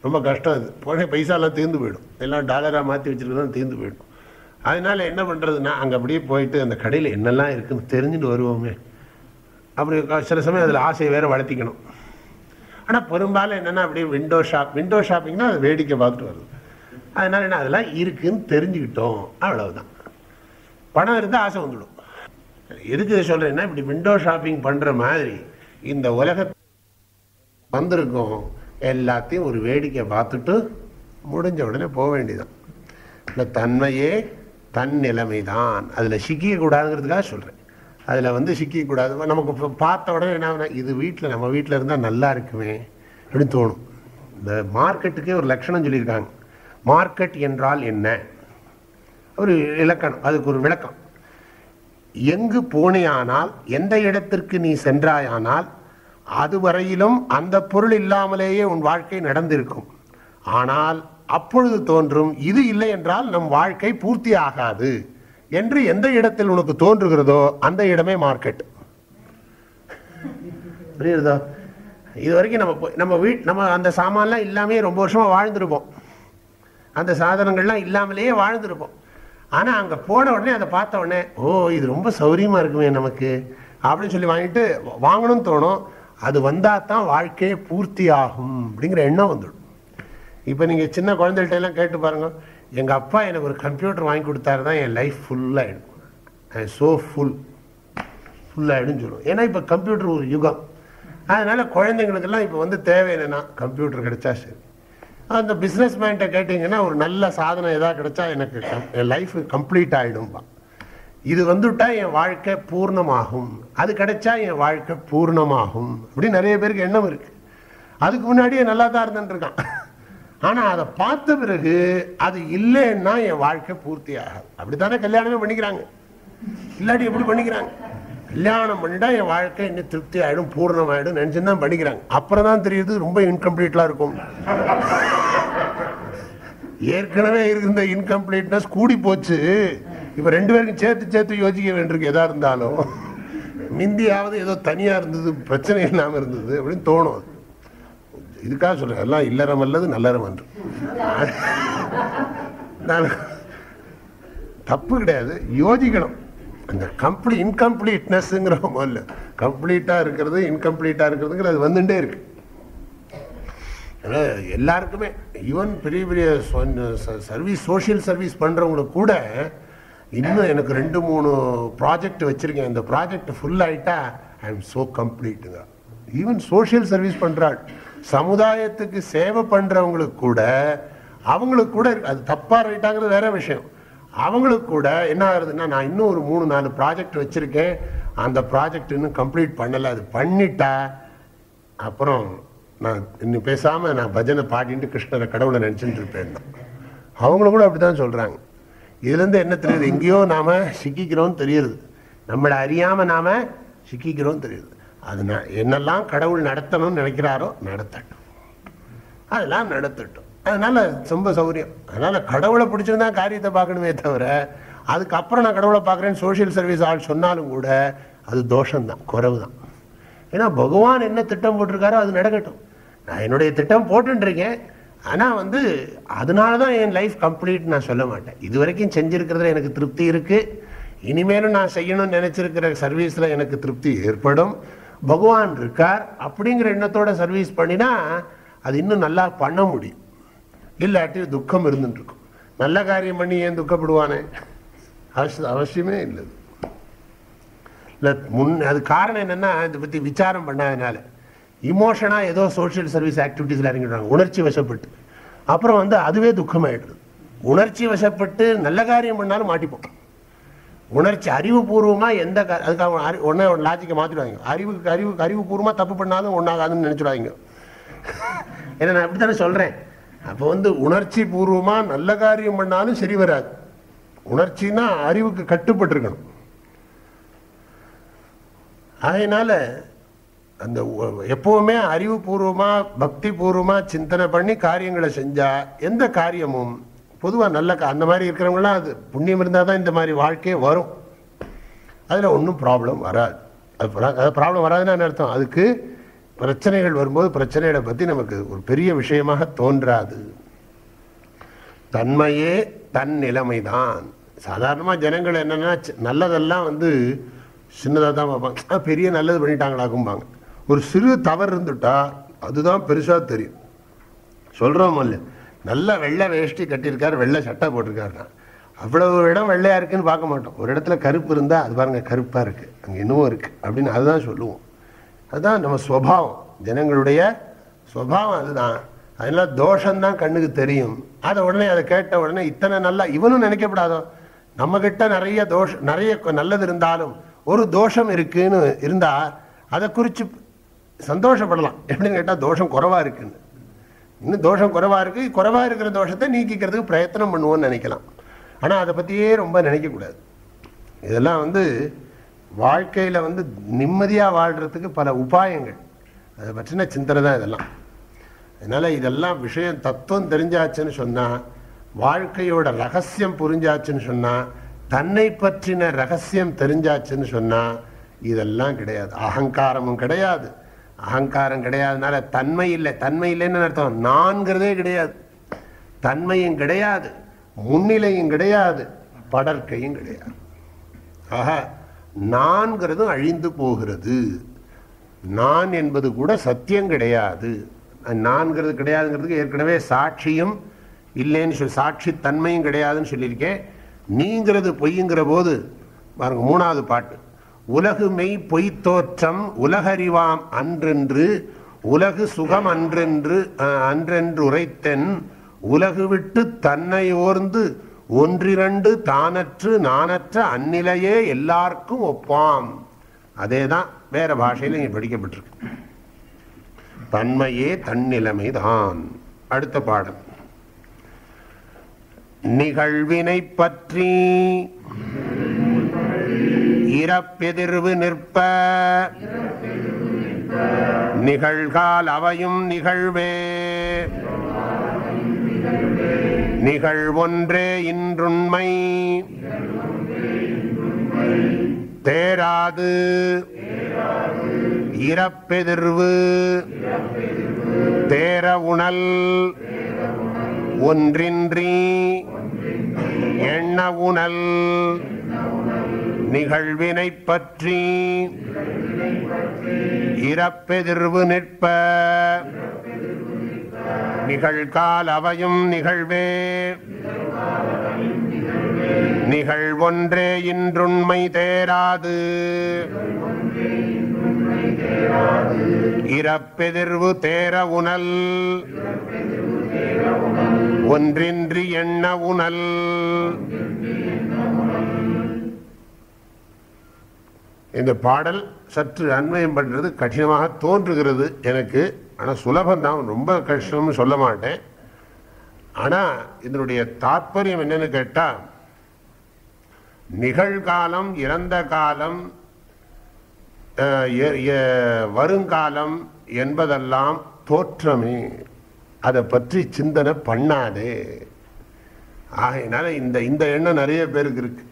ரொம்ப கஷ்டம். அது போன பைசாலாம் தீர்ந்து போயிடும். எல்லாம் டாலராக மாற்றி வச்சுருக்கதான் தீர்ந்து போயிடும். அதனால் என்ன பண்ணுறதுன்னா அங்கே அப்படியே போயிட்டு அந்த கடையில் என்னெல்லாம் இருக்குதுன்னு தெரிஞ்சுட்டு வருவோமே. அப்படி சில சமயம் அதில் ஆசையை வேறு வளர்த்திக்கணும். ஆனால் பெரும்பாலும் என்னென்னா அப்படியே விண்டோ ஷாப்பிங்னா அதை வேடிக்கை பார்த்துட்டு வருது. அதனால் என்ன அதெல்லாம் இருக்குதுன்னு தெரிஞ்சுக்கிட்டோம், அவ்வளவுதான். பணம் இருந்தால் ஆசை வந்துடும். எதுக்கு இதை சொல்கிறேன்னா, இப்படி விண்டோ ஷாப்பிங் பண்ணுற மாதிரி இந்த உலகத்தை வந்திருக்கோம், எல்லாத்தையும் ஒரு வேடிக்கை பார்த்துட்டு முடிஞ்ச உடனே போக வேண்டியதான். இந்த தன்மையே தன் நிலைமை தான். அதில் சிக்கிக்கக்கூடாதுங்கிறதுக்காக சொல்கிறேன். அதில் சிக்கிக்கூடாது. நமக்கு பார்த்த உடனே என்ன, இது நம்ம வீட்டில் இருந்தால் நல்லா இருக்குமே அப்படின்னு தோணும். இந்த மார்க்கெட்டுக்கே ஒரு லட்சணம் சொல்லியிருக்காங்க. மார்க்கெட் என்றால் என்ன, ஒரு இலக்கணம், அதுக்கு ஒரு விளக்கம். எங்கு போனேயானால், எந்த இடத்திற்கு நீ சென்றாயானால், அதுவரையிலும் அந்த பொருள் இல்லாமலேயே உன் வாழ்க்கை நடந்திருக்கும். ஆனால் அப்பொழுது தோன்றும், இது இல்லை என்றால் நம் வாழ்க்கை பூர்த்தி ஆகாது என்று எந்த இடத்தில் உனக்கு தோன்றுகிறதோ அந்த இடமே மார்க்கெட். புரியுறதோ? இது வரைக்கும் நம்ம அந்த சாமான்லாம் இல்லாமே ரொம்ப வருஷமா வாழ்ந்துருப்போம். அந்த சாதனங்கள்லாம் இல்லாமலேயே வாழ்ந்துருப்போம். ஆனால் அங்கே போன உடனே அதை பார்த்த உடனே, ஓ இது ரொம்ப சௌரியமாக இருக்குமே நமக்கு அப்படின்னு சொல்லி வாங்கணும்னு தோணும். அது வந்தால் தான் வாழ்க்கையே பூர்த்தி ஆகும் அப்படிங்கிற எண்ணம் வந்துடும். இப்போ நீங்கள் சின்ன குழந்தைகிட்டெல்லாம் கேட்டு பாருங்கள், எங்கள் அப்பா எனக்கு ஒரு கம்ப்யூட்டர் வாங்கி கொடுத்தாரு தான் என் லைஃப் ஃபுல்லாகிடும், ஸோ ஃபுல்லாகிடும் சொல்லுவோம். ஏன்னா இப்போ கம்ப்யூட்டர் ஒரு யுகம். அதனால் குழந்தைங்களுக்கெல்லாம் இப்போ தேவை என்னென்னா கம்ப்யூட்டர் கிடைச்சா சரி. அந்த பிஸ்னஸ் மேன்கிட்ட கேட்டிங்கன்னா ஒரு நல்ல சாதனம் எதாவது கிடைச்சா எனக்கு என் லைஃப் கம்ப்ளீட் ஆகிடும்பா. இது வந்துவிட்டா என் வாழ்க்கை பூர்ணமாகும், அது கிடைச்சா என் வாழ்க்கை பூர்ணமாகும் அப்படி நிறைய பேருக்கு எண்ணம் இருக்கு. அதுக்கு முன்னாடியே நல்லா தான் இருந்துருக்கான். ஆனால் அதை பார்த்த பிறகு அது இல்லைன்னா என் வாழ்க்கை பூர்த்தி ஆகாது. அப்படித்தானே கல்யாணமே பண்ணிக்கிறாங்க. இல்லாட்டி எப்படி பண்ணிக்கிறாங்க? கல்யாணம் பண்ணிட்டா என் வாழ்க்கை இன்னும் திருப்தி ஆகிடும், பூர்ணமாயிடும் நினச்சுன்னு தான் பண்ணிக்கிறாங்க. அப்புறம் தான் தெரியுது ரொம்ப இன்கம்ப்ளீட்லாம் இருக்கும். ஏற்கனவே இருந்த இன்கம்ப்ளீட்னஸ் கூடி போச்சு. இப்போ 2 பேருக்கும் சேர்த்து யோசிக்க வேண்டியிருக்கு. எதா இருந்தாலும் மிந்தியாவது ஏதோ தனியாக இருந்தது, பிரச்சனை இல்லாமல் இருந்தது அப்படின்னு தோணும். இதுக்காக சொல்கிறேன், எல்லாம் இல்லறம் அல்லது நல்லறம் அன்று. தப்பு கிடையாது, யோசிக்கணும். அந்த இன்கம்ப்ளீட்னஸ்ங்கிற முதல்ல கம்ப்ளீட்டாக இருக்கிறது, இன்கம்ப்ளீட்டாக இருக்கிறதுங்கிற அது வந்துட்டே இருக்கு எல்லாருக்குமே. ஈவன் பெரிய பெரிய சர்வீஸ், சோஷியல் சர்வீஸ் பண்ணுறவங்களுக்கு கூட இன்னும் எனக்கு 2-3 ப்ராஜெக்ட் வச்சுருக்கேன், இந்த ப்ராஜெக்ட் ஃபுல் ஆகிட்டா ஐ எம் ஸோ கம்ப்ளீட்டுங்க. ஈவன் சோஷியல் சர்வீஸ் பண்ணுறாள், சமுதாயத்துக்கு சேவை பண்ணுறவங்களுக்கு கூட, அவங்களுக்கு கூட அது தப்பாக ரைட்டாங்கிறது வேற விஷயம். அவங்களுக்கு கூட என்ன ஆகுதுன்னா, நான் இன்னும் ஒரு 3-4 ப்ராஜெக்ட் வச்சுருக்கேன், அந்த ப்ராஜெக்ட் இன்னும் கம்ப்ளீட் பண்ணலை, அது பண்ணிட்டா அப்புறம் நான் இன்னும் பேசாமல் நான் பஜனை பாடிட்டு கிருஷ்ணரை கடவுளை நினச்சிட்டு இருப்பேன். அவங்களும் கூட அப்படி தான் சொல்கிறாங்க. இதுலேருந்து என்ன தெரியுது, எங்கேயோ நாம் சிக்கிக்கிறோன்னு தெரியுது, நம்மளை அறியாமல் நாம் சிக்கிக்கிறோன்னு தெரியுது. அது என்னெல்லாம் கடவுள் நடத்தணும்னு நினைக்கிறாரோ நடத்தட்டும், அதெல்லாம் நடத்தட்டும். அதனால் ரொம்ப சௌகரியம். அதனால் கடவுளை பிடிச்சிருந்தா காரியத்தை பார்க்கணுமே தவிர, அதுக்கப்புறம் நான் கடவுளை பார்க்குறேன்னு சோஷியல் சர்வீஸ் ஆள் சொன்னாலும் கூட அது தோஷம்தான், குறைவு தான். ஏன்னா பகவான் என்ன திட்டம் போட்டிருக்காரோ அது நடக்கட்டும். நான் என்னுடைய திட்டம் போட்டுருக்கேன், ஆனால் அதனால தான் என் லைஃப் கம்ப்ளீட் நான் சொல்ல மாட்டேன். இது வரைக்கும் செஞ்சுருக்கிறதுல எனக்கு திருப்தி இருக்குது, இனிமேலும் நான் செய்யணும்னு நினச்சிருக்கிற சர்வீஸில் எனக்கு திருப்தி ஏற்படும், பகவான் இருக்கார் அப்படிங்கிற எண்ணத்தோட சர்வீஸ் பண்ணினா அது இன்னும் நல்லா பண்ண முடியும். இல்லாட்டி துக்கம் இருந்துட்டுருக்கும். நல்ல காரியம் பண்ணி ஏன் துக்கப்படுவானே? அவசியமே இல்லை. அது காரணம் என்னென்னா, இதை பற்றி விசாரம் பண்ணாதனால இமோஷனாக ஏதோ சோஷியல் சர்வீஸ் ஆக்டிவிட்டீஸில் இறங்கிடுறாங்க, உணர்ச்சி வசப்பட்டு. அப்புறம் அதுவே துக்கமாகிடுது. உணர்ச்சி வசப்பட்டு நல்ல காரியம் பண்ணாலும் மாட்டிப்போம். உணர்ச்சி அறிவுபூர்வமாக எந்த அதுக்காக ஒன்றே லாஜிக்கை மாற்றிடுவாங்க. அறிவுபூர்வமாக தப்பு பண்ணாலும் ஒன்றாகாதுன்னு நினச்சிடுவாங்க. ஏன்னா நான் இப்படி தானே சொல்கிறேன். அப்போ உணர்ச்சி பூர்வமாக நல்ல காரியம் பண்ணாலும் சரி வராது. உணர்ச்சின்னா அறிவுக்கு கட்டுப்பட்டுருக்கணும். அதனால அந்த எப்பவுமே அறிவுபூர்வமாக பக்தி பூர்வமாக சிந்தனை பண்ணி காரியங்களை செஞ்சால் எந்த காரியமும் பொதுவாக நல்ல அந்த மாதிரி இருக்கிறவங்களாம் அது புண்ணியம் இருந்தால் தான் இந்த மாதிரி வாழ்க்கையே வரும். அதில் ஒன்றும் ப்ராப்ளம் வராது. அது ப்ராப்ளம் வராதுன்னு அர்த்தம், அதுக்கு பிரச்சனைகள் வரும்போது பிரச்சனைகளை பற்றி நமக்கு ஒரு பெரிய விஷயமாக தோன்றாது. தன்மையே தன் நிலைமை தான். சாதாரணமாக ஜனங்கள் என்னென்னா நல்லதெல்லாம் சின்னதாக தான் பார்ப்பாங்க, பெரிய நல்லது பண்ணிட்டாங்களாக்கும்பாங்க. ஒரு சிறு தவறு இருந்துட்டா அதுதான் பெருசாக தெரியும். சொல்கிறோம் இல்லை, நல்ல வெள்ளை வேஷ்டி கட்டியிருக்காரு, வெள்ளை சட்டை போட்டிருக்காருன்னா அவ்வளவு இடம் வெள்ளையாக இருக்குன்னு பார்க்க மாட்டோம். ஒரு இடத்துல கருப்பு இருந்தால் அது பாருங்கள் கருப்பாக இருக்குது, அங்கே இன்னமும் இருக்குது அப்படின்னு அதுதான் சொல்லுவோம். அதுதான் நம்ம ஸ்வபாவம், ஜனங்களுடைய ஸ்வபாவம் அதுதான். அதெல்லாம் தோஷம்தான் கண்ணுக்கு தெரியும். அதை உடனே அதை கேட்ட உடனே இத்தனை நல்லா இவனும் நினைக்கப்படாதோ, நம்மக்கிட்ட நிறைய நல்லது இருந்தாலும் ஒரு தோஷம் இருக்குன்னு இருந்தால் அதை குறித்து சந்தோஷப்படலாம். எப்படின்னு கேட்டால் தோஷம் குறைவாக இருக்குன்னு, இன்னும் தோஷம் குறைவாக இருக்குது, குறைவாக இருக்கிற தோஷத்தை நீக்கிக்கிறதுக்கு பிரயத்தனம் பண்ணுவோன்னு நினைக்கலாம். ஆனால் அதை பற்றியே ரொம்ப நினைக்கக்கூடாது. இதெல்லாம் வாழ்க்கையில் நிம்மதியாக வாழ்கிறதுக்கு பல உபாயங்கள், அதை பற்றின சிந்தனை தான் இதெல்லாம். அதனால் இதெல்லாம் விஷயம் தத்துவம் தெரிஞ்சாச்சுன்னு சொன்னால், வாழ்க்கையோட ரகசியம் புரிஞ்சாச்சுன்னு சொன்னால், தன்னை பற்றின ரகசியம் தெரிஞ்சாச்சுன்னு சொன்னால் இதெல்லாம் கிடையாது. அகங்காரமும் கிடையாது. அகங்காரம் கிடையாதுனால தன்மை இல்லை. தன்மை இல்லைன்னு அர்த்தம், நான்கிறதே கிடையாது. தன்மையும் கிடையாது, முன்னிலையும் கிடையாது, படற்கையும் கிடையாது. ஆக நான்கிறதும் அழிந்து போகிறது. நான் என்பது கூட சத்தியம் கிடையாது. நான்கிறது கிடையாதுங்கிறதுக்கு ஏற்கனவே சாட்சியும் இல்லைன்னு சொல்லி, சாட்சி தன்மையும் கிடையாதுன்னு சொல்லியிருக்கேன். நீங்கிறது பொய்ங்கிற போது பாருங்க, 3வது பாட்டு, உலகு மெய் பொய் தோற்றம் உலகறிவாம் அன்றென்று உலகு சுகம் அன்றென்று உரைத்தென் உலகு விட்டு தன்னை ஓர்ந்து ஒன்றிரண்டு தானற்று நானற்ற அந்நிலையே எல்லாருக்கும் ஒப்பாம். அதே தான் வேற பாஷையில் இங்கே படிக்கப்பட்டிருக்கு. தன்மையே தன்னிலைமை தான். அடுத்த பாடம், நிகழ்வினை பற்றி இறப்பெதிர்வு நிற்ப நிகழ்கால் அவையும் நிகழ்வே நிகழ்வொன்றே இன்றுண்மை தேராது இறப்பெதிர்வு தேர உணல் ஒன்றின்றி எண்ண உணல் நிகழ்வினை பற்றி இறப்பெதிர்வு நிற்ப நிகழ்கால் அவையும் நிகழ்வே நிகழ்வொன்றே இன்றுண்மை தேராது இறப்பெதிர்வு தேர உணல் ஒன்றின்றி எண்ண உணல். இந்த பாடல் சற்று அன்வயம் பண்றது கடினமாக தோன்றுகிறது எனக்கு. ஆனால் சுலபந்தான், ரொம்ப கஷ்டம்னு சொல்ல மாட்டேன். ஆனால் இதனுடைய தாற்பயம் என்னன்னு கேட்டால், நிகழ்காலம், இறந்த காலம், வருங்காலம் என்பதெல்லாம் தோற்றமே, அதை பற்றி சிந்தனை பண்ணாதே. ஆகையினால இந்த இந்த எண்ணம் நிறைய பேருக்கு இருக்கு.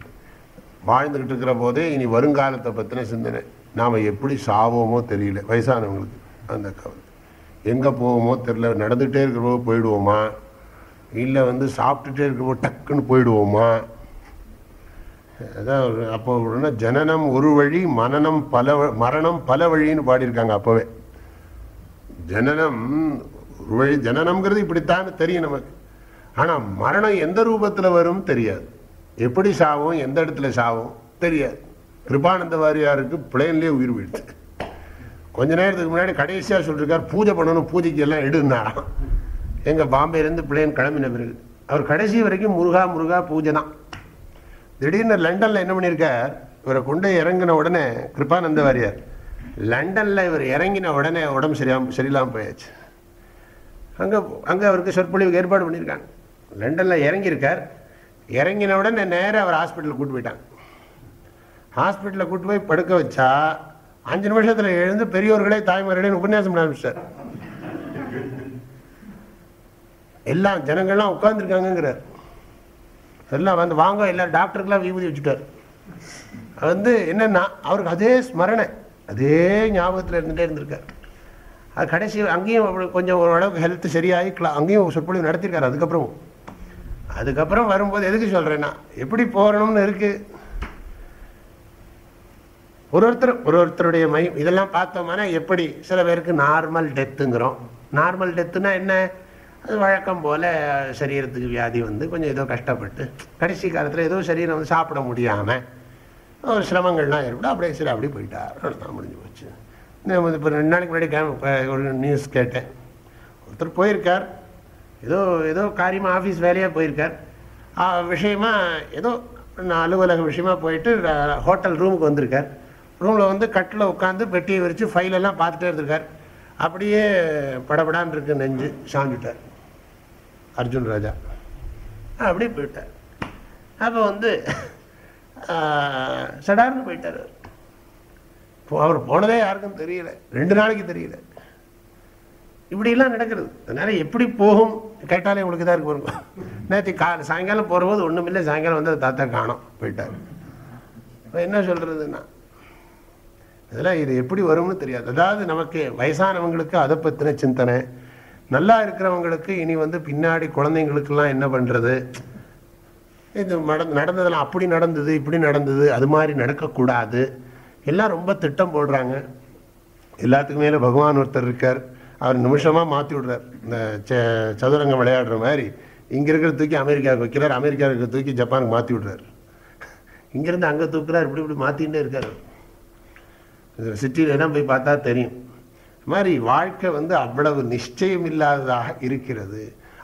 வாழ்ந்துக்கிட்டு இருக்கிற போதே இனி வருங்காலத்தை பற்றின சிந்தனை. நாம் எப்படி சாவோமோ தெரியல, வயசானவங்களுக்கு அந்த கவலை. எங்கே போவோமோ தெரியல, நடந்துகிட்டே இருக்கிறப்போ போயிடுவோமா, இல்லை சாப்பிட்டுட்டே இருக்கிறப்போ டக்குன்னு போயிடுவோமா. அதான் அப்போ ஜனனம் ஒரு வழி, மரணம் பல வழின்னு பாடியிருக்காங்க. அப்போவே ஜனனம் ஒரு வழி, ஜனனம்ங்கிறது இப்படித்தான் தெரியும் நமக்கு. ஆனால் மரணம் எந்த ரூபத்தில் வரும் தெரியாது, எப்படி சாவும், எந்த இடத்துல சாவும் தெரியாது. கிருபானந்த வாரியாருக்கு பிளேன்லேயே உயிர் போயிடுச்சு. கொஞ்ச நேரத்துக்கு முன்னாடி கடைசியாக சொல்லியிருக்கார், பூஜை பண்ணணும், பூஜைக்கு எல்லாம் எடுனாராம். எங்கள் பாம்பேலேருந்து பிளேன் கிளம்பின பிறகு அவர் கடைசி வரைக்கும் முருகா முருகா பூஜை தான். திடீர்னு லண்டனில் என்ன பண்ணியிருக்கார், இவரை கொண்டு இறங்கின உடனே கிருபானந்த வாரியார் லண்டனில் இவர் இறங்கின உடனே உடம்பு சரியில்லாமல் போயாச்சு. அங்கே அவருக்கு சொற்பொழிவுக்கு ஏற்பாடு பண்ணியிருக்காங்க. லண்டனில் இறங்கியிருக்கார். இறங்கின உடனே நேராக அவர் ஹாஸ்பிட்டலில் கூட்டு போயிட்டாங்க. ஹாஸ்பிட்டலில் கூட்டு போய் படுக்க வச்சா 5 நிமிஷத்தில் எழுந்து பெரியோர்களே தாய்மார்களே உபன்யாசம் பண்ண ஆரம்பிச்சார். எல்லாம் ஜனங்கள்லாம் உட்கார்ந்துருக்காங்கிறார். எல்லாம் வாங்க, எல்லாரும் டாக்டருக்கெல்லாம் விபூதி வச்சுட்டார். என்னன்னா அவருக்கு அதே ஸ்மரணை, அதே ஞாபகத்தில் இருந்துகிட்டே இருந்திருக்கார். அது கடைசி அங்கேயும் கொஞ்சம் ஓரளவுக்கு ஹெல்த் சரியாகி அங்கேயும் சொற்பொழிவு நடத்தியிருக்காரு. அதுக்கப்புறம் வரும்போது எதுக்கு சொல்கிறேன்னா, எப்படி போகணும்னு இருக்குது. ஒருத்தருடைய இதெல்லாம் பார்த்தோம்னா எப்படி சில பேருக்கு நார்மல் டெத்துங்கிறோம். நார்மல் டெத்துனா என்ன, அது வழக்கம் போல் சரீரத்துக்கு வியாதி கொஞ்சம் ஏதோ கஷ்டப்பட்டு கடைசி காலத்தில் ஏதோ சரீரம் சாப்பிட முடியாமல் ஒரு சிரமங்கள்லாம் ஏற்படும், அப்படியே சரி அப்படி போயிட்டார், அவ்வளோதான் முடிஞ்சு போச்சு. இப்போ 2 நாளைக்கு முன்னாடி ஒரு நியூஸ் கேட்டேன். ஒருத்தர் போயிருக்கார், ஏதோ காரியமாக ஆஃபீஸ் வேலையாக போயிருக்கார். விஷயமா ஏதோ அலுவலக விஷயமா போயிட்டு ஹோட்டல் ரூமுக்கு வந்திருக்கார். ரூமில் கட்டில் உட்காந்து பெட்டியை விரித்து ஃபைலெல்லாம் பார்த்துட்டே இருந்திருக்கார். அப்படியே படப்படான்னு இருக்கு, நெஞ்சு சாஞ்சுட்டார் அர்ஜுன் ராஜா. அப்படியே போயிட்டார். அப்போ சடார்னு போயிட்டார். அவர் போனதே யாருக்கும் தெரியல, 2 நாளைக்கு தெரியல. இப்படிலாம் நடக்கிறது. அதனால் எப்படி போகும் கேட்டாலே உங்களுக்கு தான் இருக்கு. வரும் நேற்று சாயங்காலம் போகிறபோது ஒன்றும் இல்லை, சாயங்காலம் தாத்தா காணோம் போயிட்டார். இப்போ என்ன சொல்கிறதுன்னா, அதெல்லாம் இது எப்படி வரும்னு தெரியாது. அதாவது நமக்கு வயசானவங்களுக்கு அதை பற்றின சிந்தனை, நல்லா இருக்கிறவங்களுக்கு இனி பின்னாடி குழந்தைங்களுக்கெல்லாம் என்ன பண்ணுறது, இது நடந்ததெல்லாம் அப்படி நடந்தது இப்படி நடந்தது, அது மாதிரி நடக்கக்கூடாது, எல்லாம் ரொம்ப திட்டம் போடுறாங்க. எல்லாத்துக்கு மேலே பகவான் ஒருத்தர் இருக்கார், அவர் நிமிஷமாக மாற்றி விடுறார். இந்த சதுரங்கம் விளையாடுற மாதிரி இங்கே இருக்கிற தூக்கி அமெரிக்காவுக்கு வைக்கிறார், அமெரிக்காவுக்கு இருக்கிற தூக்கி ஜப்பானுக்கு மாற்றி விடுறார், இங்கேருந்து அங்கே தூக்குறார், இப்படி மாற்றிகிட்டே இருக்கார். சிட்டியிலாம் போய் பார்த்தா தெரியும். இது மாதிரி வாழ்க்கை அவ்வளவு நிச்சயம் இல்லாததாக இருக்கிறது.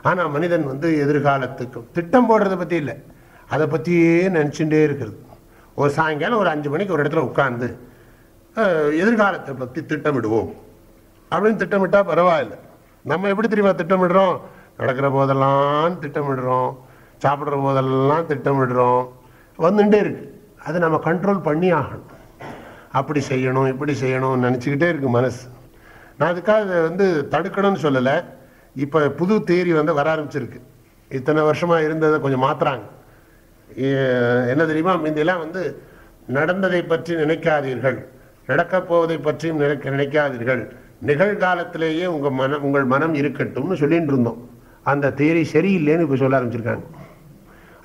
ஆனால் மனிதன் எதிர்காலத்துக்கும் திட்டம் போடுறதை பற்றி இல்லை, அதை பற்றியே நினச்சிட்டே இருக்கிறது. ஒரு சாயங்காலம் ஒரு 5 மணிக்கு ஒரு இடத்துல உட்காந்து எதிர்காலத்தை பற்றி திட்டமிடுவோம் அப்படின்னு திட்டமிட்டால் பரவாயில்ல. நம்ம எப்படி தெரியுமா திட்டமிடுறோம், நடக்கிற போதெல்லாம் திட்டமிடுறோம், சாப்பிட்ற போதெல்லாம் திட்டமிடுறோம், வந்துட்டே இருக்கு. அதை நம்ம கண்ட்ரோல் பண்ணி ஆகணும். அப்படி செய்யணும் இப்படி செய்யணும்னு நினச்சிக்கிட்டே இருக்கு மனசு. நான் அதுக்காக தடுக்கணும்னு சொல்லலை. இப்போ புது தியரி வர ஆரம்பிச்சிருக்கு. இத்தனை வருஷமாக இருந்ததை கொஞ்சம் மாற்றுறாங்க. என்ன தெரியுமா, முந்தையெல்லாம் நடந்ததை பற்றி நினைக்காதீர்கள், நடக்கப் போவதை பற்றியும் நினைக்காதீர்கள், நிகழ்காலத்திலேயே உங்கள் மனம் இருக்கட்டும்னு சொல்லிட்டு இருந்தோம். அந்த தியரி சரியில்லைன்னு இப்போ சொல்ல ஆரம்பிச்சிருக்காங்க.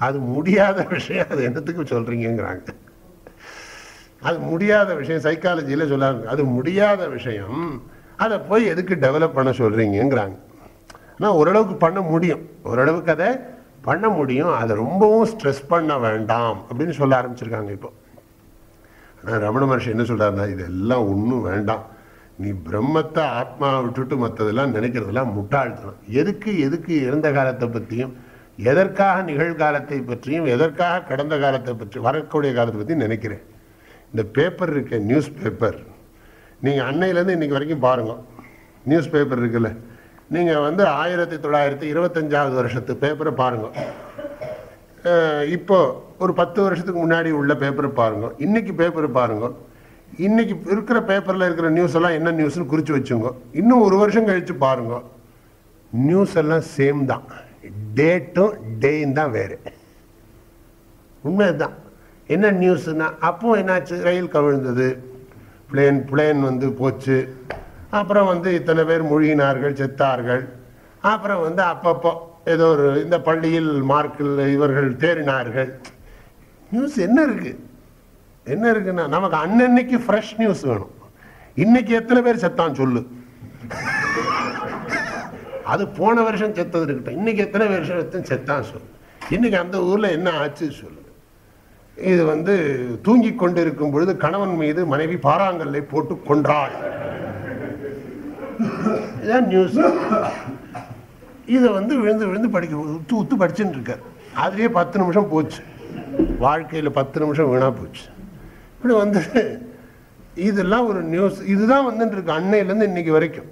அது முடியாத விஷயம், அது என்னத்துக்கு சொல்கிறீங்கிறாங்க. அது முடியாத விஷயம், சைக்காலஜியில் சொல்லாங்க. அது முடியாத விஷயம், அதை போய் எதுக்கு டெவலப் பண்ண சொல்கிறீங்கிறாங்க. ஆனால் ஓரளவுக்கு பண்ண முடியும், ஓரளவுக்கு அதை பண்ண முடியும், அதை ரொம்பவும் ஸ்ட்ரெஸ் பண்ண வேண்டாம் அப்படின்னு சொல்ல ஆரம்பிச்சிருக்காங்க இப்போ. ஆனால் ரமண மகர்ஷி என்ன சொல்கிறாருன்னா, இதெல்லாம் ஒன்றும் வேண்டாம், நீ பிரம்மத்தை ஆத்மாவை விட்டுட்டு மற்றதெல்லாம் நினைக்கிறதெல்லாம் முட்டாள்தனம். எதுக்கு இறந்த காலத்தை பற்றியும் எதற்காக நிகழ்காலத்தை பற்றியும் எதற்காக கடந்த காலத்தை பற்றி வரக்கூடிய காலத்தை பற்றி நினைக்கிறேன். இந்த பேப்பர் இருக்க நியூஸ் பேப்பர் நீங்கள் அன்னையிலேருந்து இன்றைக்கி வரைக்கும் பாருங்கள். நியூஸ் பேப்பர் இருக்குல்ல, நீங்கள் 1925 வருஷத்து பேப்பரை பாருங்கள். இப்போ ஒரு 10 வருஷத்துக்கு முன்னாடி உள்ள பேப்பரை பாருங்க, இன்னைக்கு பேப்பரை பாருங்க. இன்னைக்கு இருக்கிற பேப்பரில் இருக்கிற நியூஸ் எல்லாம் என்ன நியூஸ்னு குறித்து வச்சுங்க. இன்னும் ஒரு வருஷம் கழித்து பாருங்க, நியூஸ் எல்லாம் சேம் தான், டேட்டும் டேயும் தான் வேறு. உண்மை தான். என்ன நியூஸ்னா அப்போ என்னாச்சு, ரயில் கவிழ்ந்தது, பிளேன் போச்சு, அப்புறம் இத்தனை பேர் மூழ்கினார்கள், செத்தார்கள், அப்புறம் அப்பப்போ ஏதோ ஒரு இந்த பள்ளியில் மார்க்கில் இவர்கள் தேறினார்கள். நியூஸ் என்ன இருக்குன்னா நமக்கு அன்னன்னைக்கு ஃப்ரெஷ் நியூஸ் வேணும். இன்னைக்கு எத்தனை பேர் செத்தான் சொல்லு, அது போன வருஷம் செத்தது இருக்கட்டும், இன்னைக்கு எத்தனை வருஷம் செத்தான் சொல்லு, இன்னைக்கு அந்த ஊர்ல என்ன ஆச்சு சொல்லு. இது தூங்கி கொண்டிருக்கும் பொழுது கணவன் மீது மனைவி பாறாங்கல்லை போட்டு கொன்றாள், இதான் நியூஸ். இதை விழுந்து படிக்க உத்து படிச்சுட்டு இருக்கார். அதுலேயே 10 நிமிஷம் போச்சு, வாழ்க்கையில் 10 நிமிஷம் வீணா போச்சு. இப்படி இதெல்லாம் ஒரு நியூஸ். இதுதான் இருக்கு அன்னையிலேருந்து இன்னைக்கு வரைக்கும்.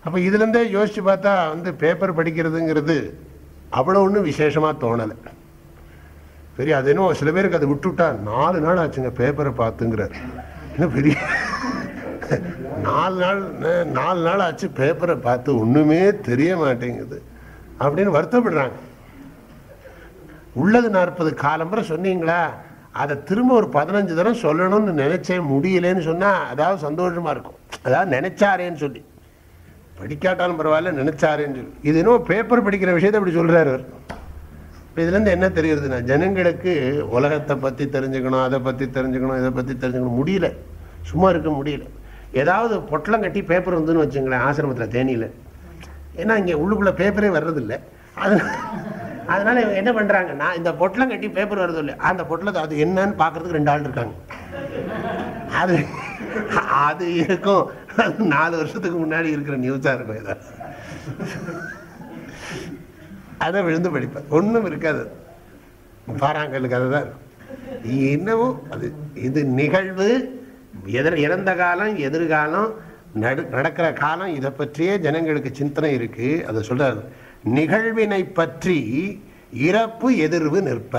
அப்போ இதுலேருந்தே யோசிச்சு பார்த்தா பேப்பர் படிக்கிறதுங்கிறது அவ்வளோ ஒன்றும் விசேஷமாக தோணலை. பெரிய அது என்ன சில பேருக்கு அதை விட்டுவிட்டா 4 நாள் ஆச்சுங்க பேப்பரை பார்த்துங்கிறார். இன்னும் பெரிய 4 நாள் ஆச்சு பேப்பரை பார்த்து ஒண்ணுமே தெரிய மாட்டேங்குது அப்படின்னு வருத்தப்படுறாங்க. உள்ளது 40 காலம்பரை சொன்னீங்களா, அதை திரும்ப ஒரு 15 தரம் சொல்லணும்னு நினைச்சேன், முடியலன்னு சொன்னா அதாவது சந்தோஷமா இருக்கும். அதாவது நினைச்சாரேன்னு சொல்லி, படிக்காட்டாலும் பரவாயில்ல நினைச்சாரேன்னு சொல்லி. இது இன்னும் பேப்பர் படிக்கிற விஷயத்தை அப்படி சொல்றாரு அவர். இதுலேருந்து என்ன தெரியுதுன்னா, ஜனங்களுக்கு உலகத்தை பற்றி தெரிஞ்சுக்கணும், அதை பற்றி தெரிஞ்சுக்கணும், இதை பற்றி தெரிஞ்சுக்கணும், முடியல, சும்மா இருக்க முடியல. ஏதாவது பொட்டலம் கட்டி பேப்பர் வந்துன்னு வச்சுங்களேன் ஆசிரமத்தில் தேனியில், ஏன்னா இங்கே உள்ளுக்குள்ளே பேப்பரே வர்றதில்லை. அதனால இவங்க என்ன பண்ணுறாங்கன்னா, இந்த பொட்டலம் கட்டி பேப்பர் வர்றது இல்லை, அந்த பொட்டலத்தை அது என்னன்னு பார்க்கறதுக்கு 2 ஆள் இருக்காங்க. அது இருக்கும், 4 வருஷத்துக்கு முன்னாடி இருக்கிற நியூஸாக இருக்கும். இதை அதை விழுந்து படிப்பேன், ஒன்றும் இருக்காது, பாறாங்கல்லுக்கு அதுதான் இருக்கும். என்னவோ அது இது நிகழ்வு, இறந்த காலம், எதிர்காலம், நடக்கிற காலம், இதை பற்றியே ஜனங்களுக்கு சிந்தனை இருக்கு. அதை சொல்றாரு, நிகழ்வினை பற்றி இறப்பு எதிர்வு நிற்ப.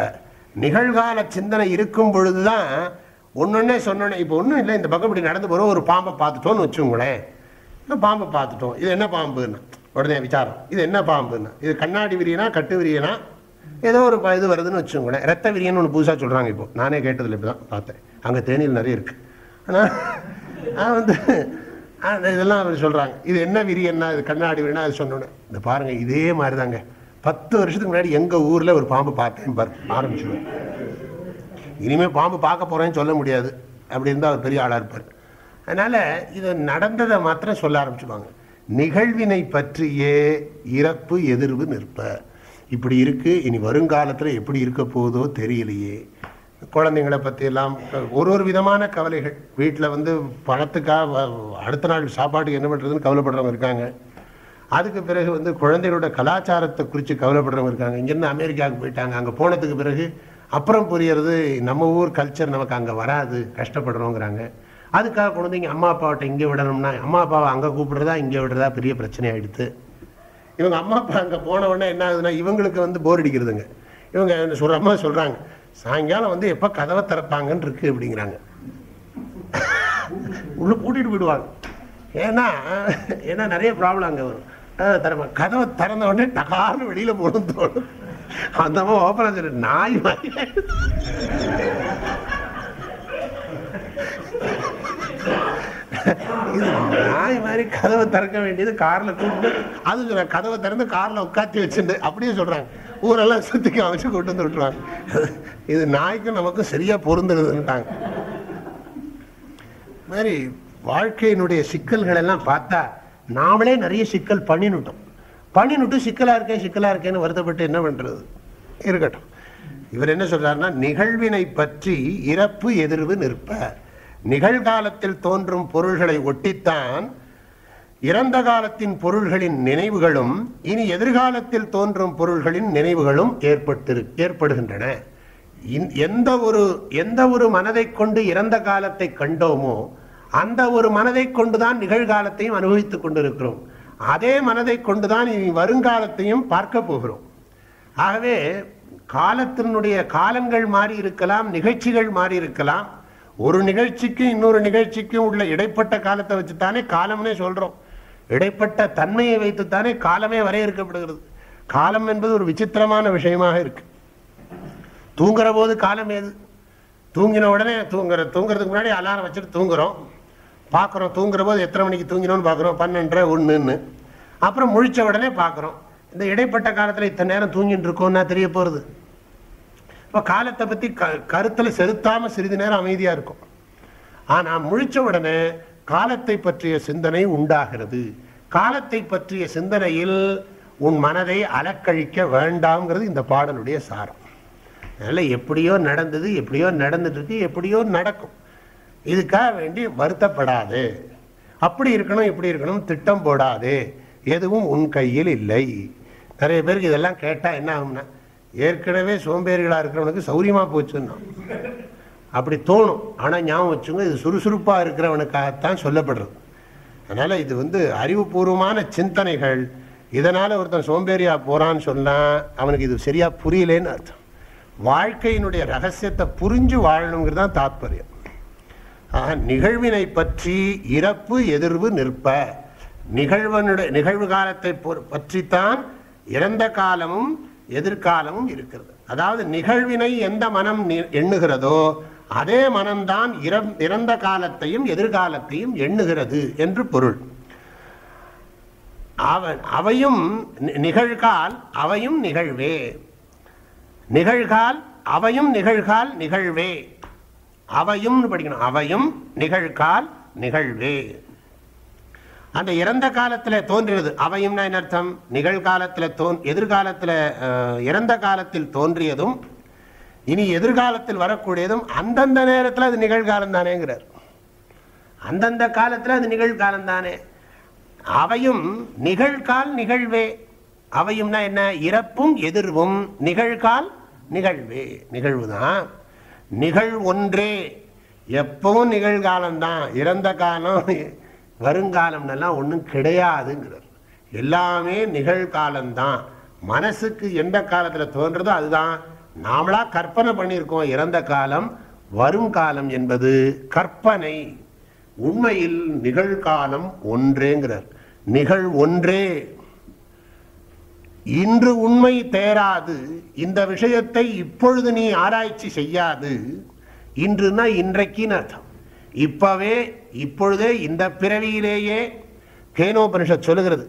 நிகழ்கால சிந்தனை இருக்கும் பொழுதுதான் ஒன்னொன்னே சொன்னோன்னே. இப்போ ஒன்றும் இல்லை, இந்த பக்கம் இப்படி நடந்து போகிறோம், ஒரு பாம்பை பார்த்துட்டோன்னு வச்சுங்களேன். பாம்பை பார்த்துட்டோம், இது என்ன பாம்புன்னா உடனே விசாரம், இது என்ன பாம்புன்னா, இது கண்ணாடி விரியனா கட்டு விரியனா ஏதோ ஒரு இது வருதுன்னு வச்சுங்களேன். ரத்த விரியன்னு ஒன்று புதுசாக சொல்கிறாங்க. இப்போ நானே கேட்டதில்லை, இப்போ தான் பார்த்தேன், அங்கே தேனியில் நிறைய இருக்குது. ஆனால் இதெல்லாம் அவர் சொல்கிறாங்க, இது என்ன விரியன்னா, இது கண்ணாடி விரியனா, அது சொன்னோன்னே இந்த பாருங்கள் இதே மாதிரி தாங்க 10 வருஷத்துக்கு முன்னாடி எங்கள் ஊரில் ஒரு பாம்பு பார்த்தேன் ஆரம்பிச்சுடுவேன். இனிமேல் பாம்பு பார்க்க போகிறேன்னு சொல்ல முடியாது, அப்படி இருந்தால் அவர் பெரிய ஆளாக இருப்பார். அதனால் இதை நடந்ததை மாத்திரம் சொல்ல ஆரம்பிச்சுடுவாங்க. நிகழ்வினை பற்றியே இறப்பு எதிர்வு நிற்ப. இப்படி இருக்கு, இனி வருங்காலத்தில் எப்படி இருக்க போதோ தெரியலையே. குழந்தைங்களை பற்றியெல்லாம் ஒரு விதமான கவலைகள். வீட்டில் பணத்துக்காக அடுத்த நாள் சாப்பாட்டுக்கு என்ன பண்ணுறதுன்னு கவலைப்படுறவங்க இருக்காங்க. அதுக்கு பிறகு குழந்தைகளோட கலாச்சாரத்தை குறித்து கவலைப்படுறவங்க இருக்காங்க. இங்கேருந்து அமெரிக்காவுக்கு போயிட்டாங்க, அங்கே போனதுக்கு பிறகு அப்புறம் புரியறது நம்ம ஊர் கல்ச்சர் நமக்கு அங்கே வராது, கஷ்டப்படுறோங்கிறாங்க. அதுக்காக குழந்தைங்க அம்மா அப்பாவிட்ட இங்கே விடணும்னா அம்மா அப்பாவை அங்கே கூப்பிடுறதா இங்கே விடுறதா பெரிய பிரச்சனை ஆகிடுது. இவங்க அம்மா அப்பா அங்கே போன உடனே என்ன ஆகுதுன்னா, இவங்களுக்கு போர் அடிக்கிறதுங்க. இவங்க அம்மா சொல்கிறாங்க, சாயங்காலம் எப்போ கதவை திறப்பாங்கன்னு இருக்கு அப்படிங்கிறாங்க. உள்ள கூட்டிகிட்டு போயிடுவாங்க. ஏன்னா நிறைய ப்ராப்ளம் அங்கே வரும். கதவை திறந்த உடனே டகார்னு வெளியில் போகணும்னு தோணும். அந்த அம்மா ஓப்பனாக சொல்லி நாய் மாதிரி இது நாய் மாதிரி கதவை திறக்க வேண்டியது காரில் கூப்பிட்டு, அது சொல்ல கதவை திறந்து காரில் உட்காத்தி வச்சுட்டு அப்படியே சொல்கிறாங்க. ஊரெல்லாம் சுற்றி அமைச்சு கூட்டு வந்து விட்டுருவாங்க. இது நாய்க்கும் நமக்கும் சரியாக பொருந்துடுதுன்ட்டாங்க. மாதிரி வாழ்க்கையினுடைய சிக்கல்கள் எல்லாம் பார்த்தா நாமளே நிறைய சிக்கல் பண்ணினுட்டு சிக்கலாக இருக்கேன்னு வருத்தப்பட்டு என்ன பண்ணுறது? இருக்கட்டும். இவர் என்ன சொல்றாருன்னா, நிகழ்வினை பற்றி இறப்பு எதிர்வு நிற்ப. நிகழ்காலத்தில் தோன்றும் பொருள்களை ஒட்டித்தான் இறந்த காலத்தின் பொருள்களின் நினைவுகளும் இனி எதிர்காலத்தில் தோன்றும் பொருள்களின் நினைவுகளும் ஏற்படுகின்றன. எந்த ஒரு மனதை கொண்டு இறந்த காலத்தை கண்டோமோ அந்த ஒரு மனதை கொண்டுதான் நிகழ்காலத்தையும் அனுபவித்துக் கொண்டிருக்கிறோம். அதே மனதை கொண்டுதான் இனி வருங்காலத்தையும் பார்க்க போகிறோம். ஆகவே காலத்தினுடைய காலங்கள் மாறி இருக்கலாம், நிகழ்ச்சிகள் மாறி இருக்கலாம். ஒரு நிகழ்ச்சிக்கும் இன்னொரு நிகழ்ச்சிக்கும் உள்ள இடைப்பட்ட காலத்தை வச்சுத்தானே காலம்னே சொல்றோம். இடைப்பட்ட தன்மையை வைத்துத்தானே காலமே வரையறுக்கப்படுகிறது. காலம் என்பது ஒரு விசித்திரமான விஷயமாக இருக்கு. தூங்குற போது காலம் ஏது? தூங்கின உடனே தூங்குறதுக்கு முன்னாடி அலாரம் வச்சுட்டு தூங்குறோம், பார்க்குறோம். தூங்குற போது எத்தனை மணிக்கு தூங்கினோன்னு பார்க்குறோம், 12, 1ன்னு. அப்புறம் முழிச்ச உடனே பார்க்குறோம். இந்த இடைப்பட்ட காலத்தில் இத்தனை நேரம் தூங்கிட்டு இருக்கோம்னா தெரிய போகிறது. இப்போ காலத்தை பற்றி கருத்தில் செலுத்தாமல் சிறிது நேரம் அமைதியாக இருக்கும். ஆனால் முழிச்ச உடனே காலத்தை பற்றிய சிந்தனை உண்டாகிறது. காலத்தை பற்றிய சிந்தனையில் உன் மனதை அலக்கழிக்க வேண்டாம்ங்கிறது இந்த பாடலுடைய சாரம். அதனால் எப்படியோ நடந்தது, எப்படியோ நடந்துட்டு இருக்கு, எப்படியோ நடக்கும். இதுக்காக வேண்டி வருத்தப்படாது. அப்படி இருக்கணும் இப்படி இருக்கணும் திட்டம் போடாது. எதுவும் உன் கையில் இல்லை. நிறைய பேருக்கு இதெல்லாம் கேட்டால் என்ன ஆகும்னா, ஏற்கனவே சோம்பேறிகளாக இருக்கிறவனுக்கு சௌரியமாக போச்சுன்னா அப்படி தோணும். ஆனால் ஞாபகம் வச்சுங்க, இது சுறுசுறுப்பாக இருக்கிறவனுக்காகத்தான் சொல்லப்படுறது. அதனால் இது அறிவுபூர்வமான சிந்தனைகள். இதனால் ஒருத்தன் சோம்பேறியாக போகிறான்னு சொன்னால் அவனுக்கு இது சரியாக புரியலேன்னு அர்த்தம். வாழ்க்கையினுடைய ரகசியத்தை புரிஞ்சு வாழணுங்கிறது தான் தாத்பரியம். நிகழ்வினை பற்றி இறப்பு எதிர்வு நிற்ப. நிகழ்வு காலத்தை பற்றித்தான் இறந்த காலமும் எதிர்காலமும் இருக்கிறது. அதாவது நிகழ்வினை எந்த மனம் எண்ணுகிறதோ அதே மனம்தான் இறந்த காலத்தையும் எதிர்காலத்தையும் எண்ணுகிறது என்று பொருள். அவையும் நிகழ்கால் அவையும் நிகழ்வே. நிகழ்கால் அவையும் நிகழ்கால் நிகழ்வே. அவையும் படிக்கணும். அவையும் நிகழ்கால் நிகழ்வே. அந்த இறந்த காலத்தில் தோன்றியது அவையும்னா என்ன அர்த்தம்? நிகழ்காலத்தில் எதிர்காலத்தில் இறந்த காலத்தில் தோன்றியதும் இனி எதிர்காலத்தில் வரக்கூடியதும் அந்தந்த நேரத்தில் அது நிகழ்காலம் தானேங்கிறார். அந்தந்த காலத்தில் அது நிகழ்காலம் தானே. அவையும் நிகழ்கால் நிகழ்வே. அவையும்னா என்ன? இறப்பும் எதிர்வும் நிகழ்கால் நிகழ்வே. நிகழ்வுதான். ஒன்றே. எப்பவும் நிகழ்காலம்தான். இறந்த காலம் வருங்காலம்னெல்லாம் ஒன்றும் கிடையாதுங்கிறார். எல்லாமே நிகழ்காலம்தான். மனசுக்கு எந்த காலத்தில் தோன்றதோ அதுதான். நாமளா கற்பனை பண்ணியிருக்கோம் இறந்த காலம் வரும் காலம் என்பது கற்பனை. உண்மையில் நிகழ்காலம் ஒன்றேங்கிறார். ஒன்றே. இன்று உண்மை தேராது. இந்த விஷயத்தை இப்பொழுது நீ ஆராய்ச்சி செய்யாது. இன்றுனா இன்றைக்குன்னு அர்த்தம். இப்பொழுதே இந்த பிறவியிலேயே கேனோபனிஷத் சொல்லுகிறது,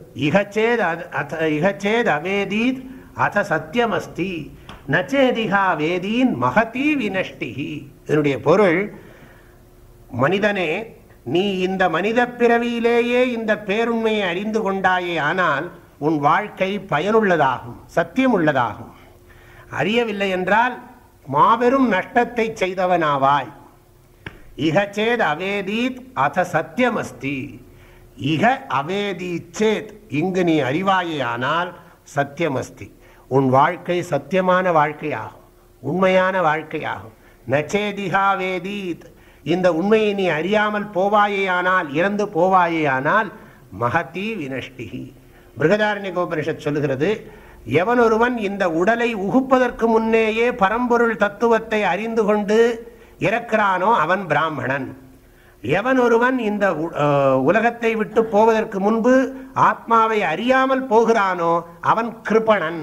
இகச்சேத் அவேதீத் அத சத்தியமஸ்தி நச்சேதிகா வேதீன் மகதி வினஷ்டிஹி. இதனுடைய பொருள், மனிதனே, நீ இந்த மனித பிறவியிலேயே இந்த பேருண்மையை அறிந்து கொண்டாயே ஆனால் உன் வாழ்க்கை பயனுள்ளதாகும், சத்தியம் உள்ளதாகும். அறியவில்லை என்றால் மாபெரும் நஷ்டத்தை செய்தவனாவாய். இகச்சேத் அவேதீத் அத சத்தியமஸ்தி. இக அவேதீத் சேத், இங்கு நீ அறிவாயே ஆனால் சத்தியமஸ்தி, உன் வாழ்க்கை சத்தியமான வாழ்க்கையாகும், உண்மையான வாழ்க்கையாகும். நச்சேதிகா வேதீத், இந்த உண்மையை நீ அறியாமல் போவாயேயானால், இறந்து போவாயேயானால் மகதி வினஷ்டிஹி. பிருகதாரண்யகோபனிஷத் சொல்லுகிறது, எவன் ஒருவன் இந்த உடலை உகுப்பதற்கு முன்னேயே பரம்பொருள் தத்துவத்தை அறிந்து கொண்டு இறக்கிறானோ அவன் பிராமணன். எவன் ஒருவன் இந்த உலகத்தை விட்டு போவதற்கு முன்பு ஆத்மாவை அறியாமல் போகிறானோ அவன் கிருபணன்.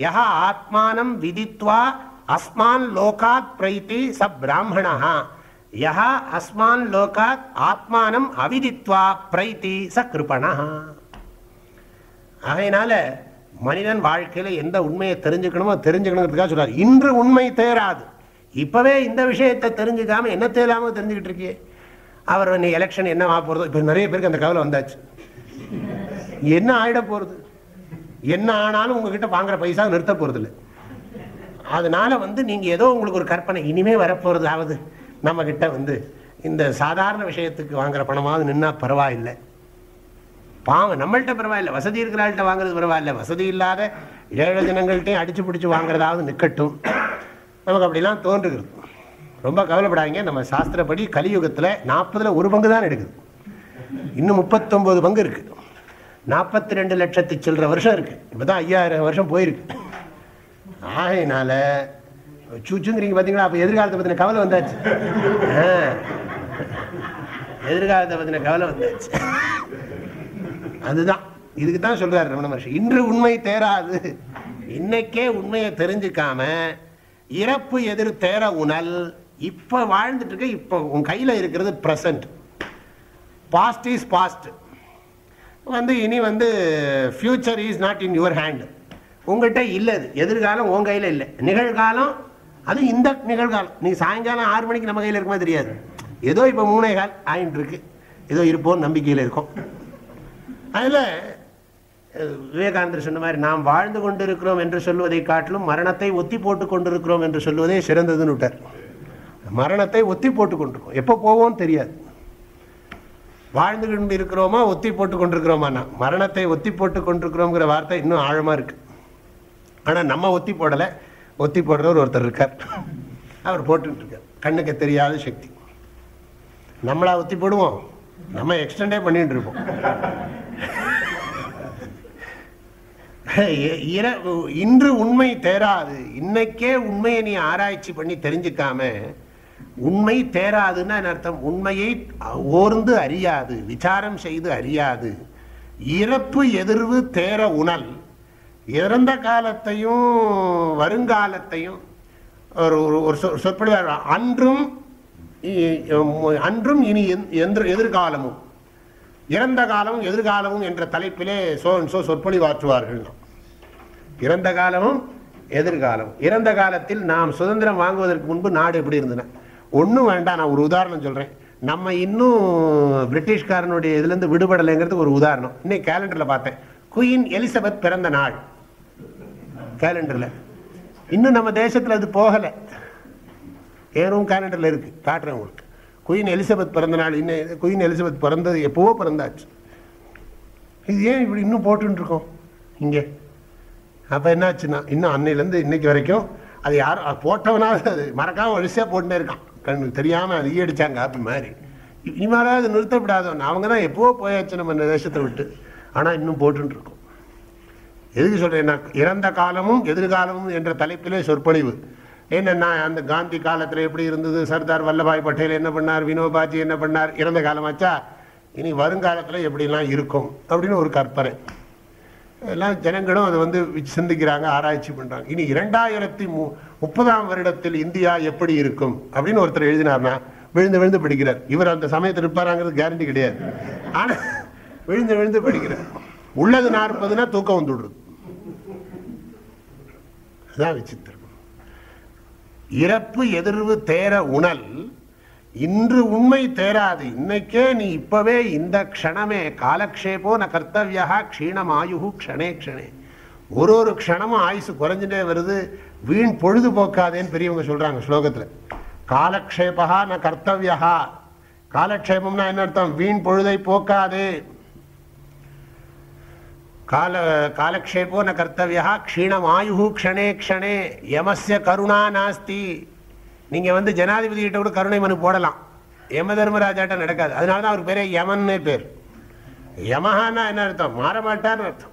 யஹா ஆத்மானம் விதித்வா அஸ்மான் லோகாத் பிரைதி ச பிராமணஹ. யஹா அஸ்மான் லோகாத் ஆத்மானம் அவிதித்வா பிரைதி ச கிருபணஹ. அதனால மனிதன் வாழ்க்கையில் எந்த உண்மையை தெரிஞ்சுக்கணுங்கிறதுக்காக சொல்றார். இன்று உண்மை தேராது. இப்பவே இந்த விஷயத்தை தெரிஞ்சுக்காம என்ன தேராம தெரிஞ்சுக்கிட்டு இருக்கியே. அவர் எலெக்ஷன் என்ன ஆக போறதோ, இப்ப நிறைய பேருக்கு அந்த கவலை வந்தாச்சு. என்ன ஆயிட போறது, என்ன ஆனாலும் உங்ககிட்ட வாங்குற பைசா நிறுத்த போறது இல்லை. அதனால நீங்க ஏதோ உங்களுக்கு ஒரு கற்பனை, இனிமே வரப்போறதாவது நம்ம கிட்ட இந்த சாதாரண விஷயத்துக்கு வாங்குற பணமாவது நின்னா பரவாயில்லை நம்மள்கிட்ட பரவாயில்ல, வசதி இருக்கிறாள்கிட்ட வாங்குறது பரவாயில்ல, வசதி இல்லாத ஏழை ஜனங்கள்கிட்டையும் அடிச்சு பிடிச்சி வாங்குறதாவது நிற்கட்டும். நமக்கு அப்படிலாம் தோன்றுகிறது. ரொம்ப கவலைப்படாதீங்க. நம்ம சாஸ்திரப்படி கலியுகத்தில் 40ல் 1 பங்கு தான் எடுக்குது. இன்னும் 39 பங்கு இருக்குது. 42 லட்சத்து சில்லற வருஷம் இருக்குது. இப்போ தான் 5000 வருஷம் போயிருக்கு. ஆகையினால சூச்சுங்கிறீங்க பார்த்தீங்களா? அப்போ எதிர்காலத்தை பற்றின கவலை வந்தாச்சு. எதிர்காலத்தை பற்றின கவலை வந்தாச்சு. அதுதான் இதுக்கு தான் சொல்றாரு ரமண மகர்ஷி, இன்று உண்மை தேராது. இன்னைக்கே உண்மையை தெரிஞ்சுக்காம இறப்பு எதிர் தேர உணல். இப்போ வாழ்ந்துட்டு இருக்க, இப்போ உன் கையில் இருக்கிறது ப்ரெசன்ட். Past is past. இனி future is not in your hand. உங்கள்கிட்ட இல்லை. அது எதிர்காலம் உன் கையில் இல்லை. நிகழ்காலம் அது இந்த நிகழ்காலம். நீ சாயங்காலம் 6 மணிக்கு நம்ம கையில் இருக்குமா தெரியாது. ஏதோ இப்போ 3:15 ஆகிட்டு இருக்கு. ஏதோ இருப்போம் நம்பிக்கையில் இருக்கும். அதில் விவேகானந்தர் சொன்ன மாதிரி நாம் வாழ்ந்து கொண்டிருக்கிறோம் என்று சொல்வதை காட்டிலும் மரணத்தை ஒத்தி போட்டு கொண்டிருக்கிறோம் என்று சொல்வதே சிறந்ததுன்னு விட்டார். மரணத்தை ஒத்தி போட்டு கொண்டிருக்கோம். எப்போ போவோம்னு தெரியாது. வாழ்ந்து கொண்டு இருக்கிறோமா ஒத்தி போட்டு கொண்டிருக்கிறோமாண்ணா? மரணத்தை ஒத்தி போட்டு கொண்டிருக்கிறோங்கிற வார்த்தை இன்னும் ஆழமாக இருக்கு. ஆனால் நம்ம ஒத்தி போடலை. ஒத்தி போடுறவர் ஒருத்தர் இருக்கார். அவர் போட்டுட்டு இருக்கார். கண்ணுக்கு தெரியாத சக்தி. நம்மளா ஒத்தி போடுவோம்? நம்ம எக்ஸ்டெண்டே பண்ணிட்டு இருப்போம். இன்று உண்மை தேராது. இன்னைக்கே உண்மையை நீ ஆராய்ச்சி பண்ணி தெரிஞ்சுக்காம உண்மை தேராதுன்னா அர்த்தம். உண்மையை ஓர்ந்து அறியாது, விசாரம் செய்து அறியாது. இறப்பு எதிர்வு தேர உணல். இறந்த காலத்தையும் வருங்காலத்தையும் ஒரு சொற்பொழிவார். அன்றும் இனி எதிர்காலமும், இறந்த காலமும் எதிர்காலமும் என்ற தலைப்பிலே சொற்பொழிவாற்றுவார்கள். இறந்த காலமும் எதிர்காலம். இறந்த காலத்தில் நாம் சுதந்திரம் வாங்குவதற்கு முன்பு நாடு எப்படி இருந்தன? ஒன்றும் வேண்டாம், நான் ஒரு உதாரணம் சொல்கிறேன். நம்ம இன்னும் பிரிட்டிஷ்காரனுடைய இதுலேருந்து விடுபடலைங்கிறதுக்கு ஒரு உதாரணம். இன்னைக்கு கேலண்டரில் பார்த்தேன், குயின் எலிசபெத் பிறந்த நாள் கேலண்டரில். இன்னும் நம்ம தேசத்தில் அது போகலை. ஏறும் கேலண்டரில் இருக்குது, காட்டுறேன் உங்களுக்கு. குயின் எலிசபெத் பிறந்த நாள். இன்னும் குயின் எலிசபெத் பிறந்தது எப்போவோ பிறந்தாச்சு. இது ஏன் இப்படி இன்னும் போட்டுருக்கோம் இங்கே? அப்போ என்னாச்சுன்னா, இன்னும் அன்னையிலேருந்து இன்னைக்கு வரைக்கும் அது யாரும் போட்டவனாவது அது மறக்காமல் வரிசையாக போட்டுனே இருக்கான். கண்ணுக்கு தெரியாமல் அது ஈடிச்சாங்க காப்பி மாதிரி. இனிமேலாவது அது நிறுத்தப்படாதவன். அவங்க தான் எப்போவோ போயாச்சு நம்ம இந்த தேசத்தை விட்டு. ஆனால் இன்னும் போட்டுருக்கோம். எதுக்கு சொல்கிறேன்னா, இறந்த காலமும் எதிர்காலமும் என்ற தலைப்பிலே சொற்பொழிவு. என்னென்னா, அந்த காந்தி காலத்தில் எப்படி இருந்தது, சர்தார் வல்லபாய் பட்டேல் என்ன பண்ணார், வினோபாஜி என்ன பண்ணார், இறந்த காலமாச்சா, இனி வருங்காலத்தில் எப்படிலாம் இருக்கும் அப்படின்னு ஒரு கற்பனை. எல்லாம் ஜனங்களும் அதை சிந்திக்கிறாங்க, ஆராய்ச்சி பண்ணுறாங்க. இனி 2030ஆம் வருடத்தில் இந்தியா எப்படி இருக்கும் அப்படின்னு ஒருத்தர் எழுதினார்னா விழுந்து விழுந்து படிக்கிறார். இவர் அந்த சமயத்தில் இருப்பாராங்கிறது கேரண்டி கிடையாது. ஆனால் விழுந்து விழுந்து படிக்கிறார். உள்ளது 40னா தூக்கம் வந்துடுறது. அதுதான் விசித்திரம். இறப்பு எதிர்வு தேர உணல். இன்று உண்மை தேராது. இன்னைக்கே நீ இப்பவே இந்த க்ஷணமே காலக்ஷேபோ ந கர்த்தவ்யா க்ஷீணமாயு க்ஷணே க்ஷணே. ஒரு க்ஷணமும் ஆயுசு குறைஞ்சுட்டே வருது. வீண் பொழுது போக்காதேன்னு பெரியவங்க சொல்றாங்க ஸ்லோகத்தில். காலக்ஷேபா ந கர்த்தவ்யா. காலக்ஷேபம்னா என்ன அர்த்தம்? வீண் பொழுதை போக்காதே. காலக்ஷேபோ ந கர்த்தவ்யா க்ஷீணமாயு க்ஷணே க்ஷணே. யமஸ்ய கருணா நாஸ்தி. நீங்கள் ஜனாதிபதி கிட்ட கூட கருணை மனு போடலாம். யம தர்மராஜாட்ட நடக்காது. அதனால தான் அவர் பேரே யமன்னே பேர். யமஹான்னா என்ன அர்த்தம்? மாறமாட்டார்னு அர்த்தம்.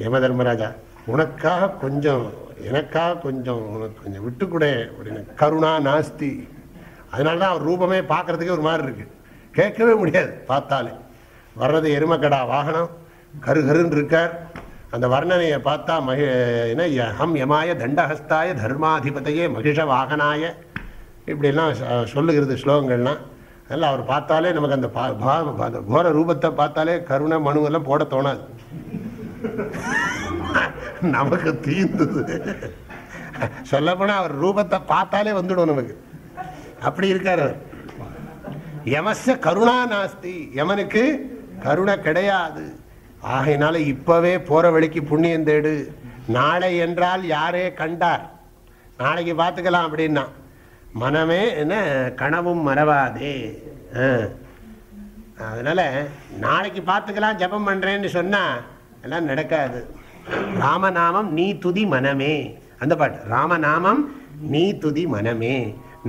யம தர்மராஜா, உனக்காக கொஞ்சம், எனக்காக கொஞ்சம், உனக்கு கொஞ்சம் விட்டுக்கூட அப்படின்னு. கருணா நாஸ்தி. அதனால தான் அவர் ரூபமே பார்க்கறதுக்கே ஒரு மாதிரி இருக்கு. கேட்கவே முடியாது பார்த்தாலே. வர்றது எருமக்கடா வாகனம், கருகருன்னு இருக்கார். அந்த வர்ணனையை பார்த்தா என்ன, ஹம் யமாய தண்டஹஸ்தாய தர்மாதிபதையே மகிஷ வாகனாய இப்படிலாம் சொல்லுகிறது ஸ்லோகங்கள்லாம். அதனால் அவர் பார்த்தாலே நமக்கு அந்த கோர ரூபத்தை பார்த்தாலே கருணை மனுவெல்லாம் போட தோணாது. நமக்கு தீர்ந்தது. சொல்லப்போனால் அவர் ரூபத்தை பார்த்தாலே வந்துடும் நமக்கு. அப்படி இருக்கார் அவர். யமஸ்ய கருணா நாஸ்தி. யமனுக்கு கருணை கிடையாது. ஆகையினால இப்பவே போற வழிக்கு புண்ணியம் தேடு. நாளை என்றால் யாரே கண்டார், நாளைக்கு பார்த்துக்கலாம் அப்படின்னா. மனமே என்ன, கனவும் மறவாதே. அதனால் நாளைக்கு பார்த்துக்கலாம் ஜபம் பண்ணுறேன்னு சொன்னால் எல்லாம் நடக்காது. ராமநாமம் நீ துதி மனமே, அந்த பாட்டு. ராமநாமம் நீ துதி மனமே,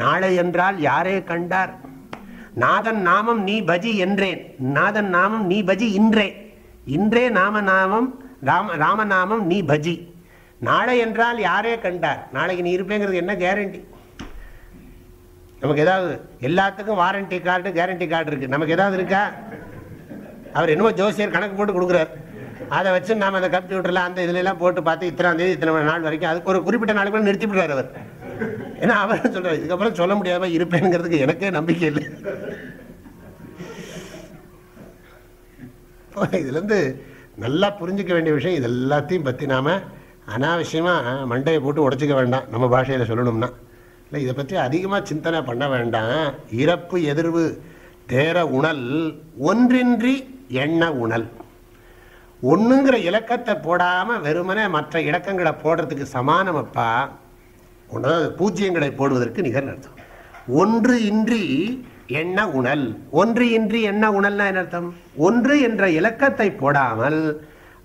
நாளை என்றால் யாரே கண்டார். நாதன் நாமம் நீ பஜி என்றேன், நாதன் நாமம் நீ பஜி இன்றே, இன்றே நாமநாமம் ராமநாமம் நீ பஜி. நாளை என்றால் யாரே கண்டார். நாளைக்கு நீ இருப்பேங்கிறது என்ன கேரண்டி? நமக்கு ஏதாவது எல்லாத்துக்கும் வாரண்டி கார்டு கேரண்டி கார்டு இருக்குது, நமக்கு ஏதாவது இருக்கா? அவர் என்னமோ ஜோசியர் கணக்கு போட்டு கொடுக்குறார், அதை வச்சு நாம் அந்த கம்ப்யூட்டரில் அந்த இதுலாம் போட்டு பார்த்து இத்தனாம் தேதி இத்தனை நாள் வரைக்கும் அதுக்கு ஒரு குறிப்பிட்ட நாளுக்கு மேலே நிறுத்தி விடுறார் அவர். ஏன்னா அவர் சொல்கிறார் இதுக்கப்புறம் சொல்ல முடியாம இருப்பேங்கிறதுக்கு எனக்கே நம்பிக்கை இல்லை. இதுலேருந்து நல்லா புரிஞ்சிக்க வேண்டிய விஷயம், இது எல்லாத்தையும் பற்றி நாம் அனாவசியமாக மண்டையை போட்டு உடச்சிக்க வேண்டாம். நம்ம பாஷையில் சொல்லணும்னா இல்லை, இதை பற்றி அதிகமாக சிந்தனை பண்ண வேண்டாம். இறப்பு எதிர்வு தேர உணல் ஒன்றின்றி எண்ண உணல். ஒன்றுங்கிற இலக்கத்தை போடாமல் வெறுமனே மற்ற இலக்கங்களை போடுறதுக்கு சமானமப்பா. ஒன்றாவது பூஜ்ஜியங்களை போடுவதற்கு நிகர் அர்த்தம். ஒன்று இன்றி எண்ண உணல். ஒன்று இன்றி எண்ண உணல்னா என்ன அர்த்தம்? ஒன்று என்ற இலக்கத்தை போடாமல்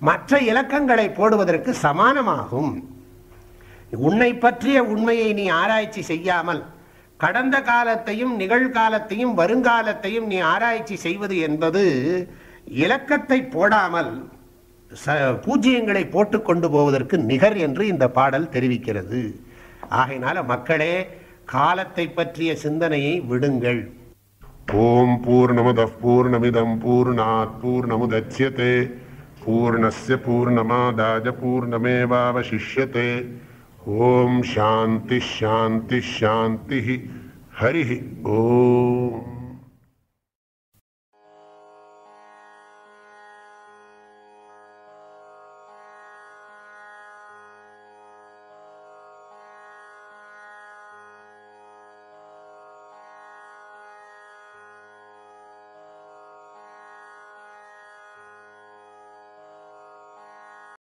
மற்ற இலக்கங்களை போடுவதற்கு சமானமாகும். உன்னை பற்றிய உண்மையை நீ ஆராய்ச்சி செய்யாமல் கடந்த காலத்தையும் நிகழ்காலத்தையும் வருங்காலத்தையும் நீ ஆராய்ச்சி செய்வது என்பது இலக்கத்தை போடாமல் பூஜ்ஜியங்களை போட்டு கொண்டு போவதற்கு நிகர் என்று இந்த பாடல் தெரிவிக்கிறது. ஆகையினால மக்களே, காலத்தை பற்றிய சிந்தனையை விடுங்கள். ஓம் பூர்ணமதః பூர்ணமிதம் பூர்ணாத் பூர்ணமுதச்யதே பூர்ணஸ்ய பூர்ணமாதாய பூர்ணமேவாவசிஷ்யதே. ஓம் சாந்தி ஷாந்தி ஷாந்தி. ஹரி ஓம்.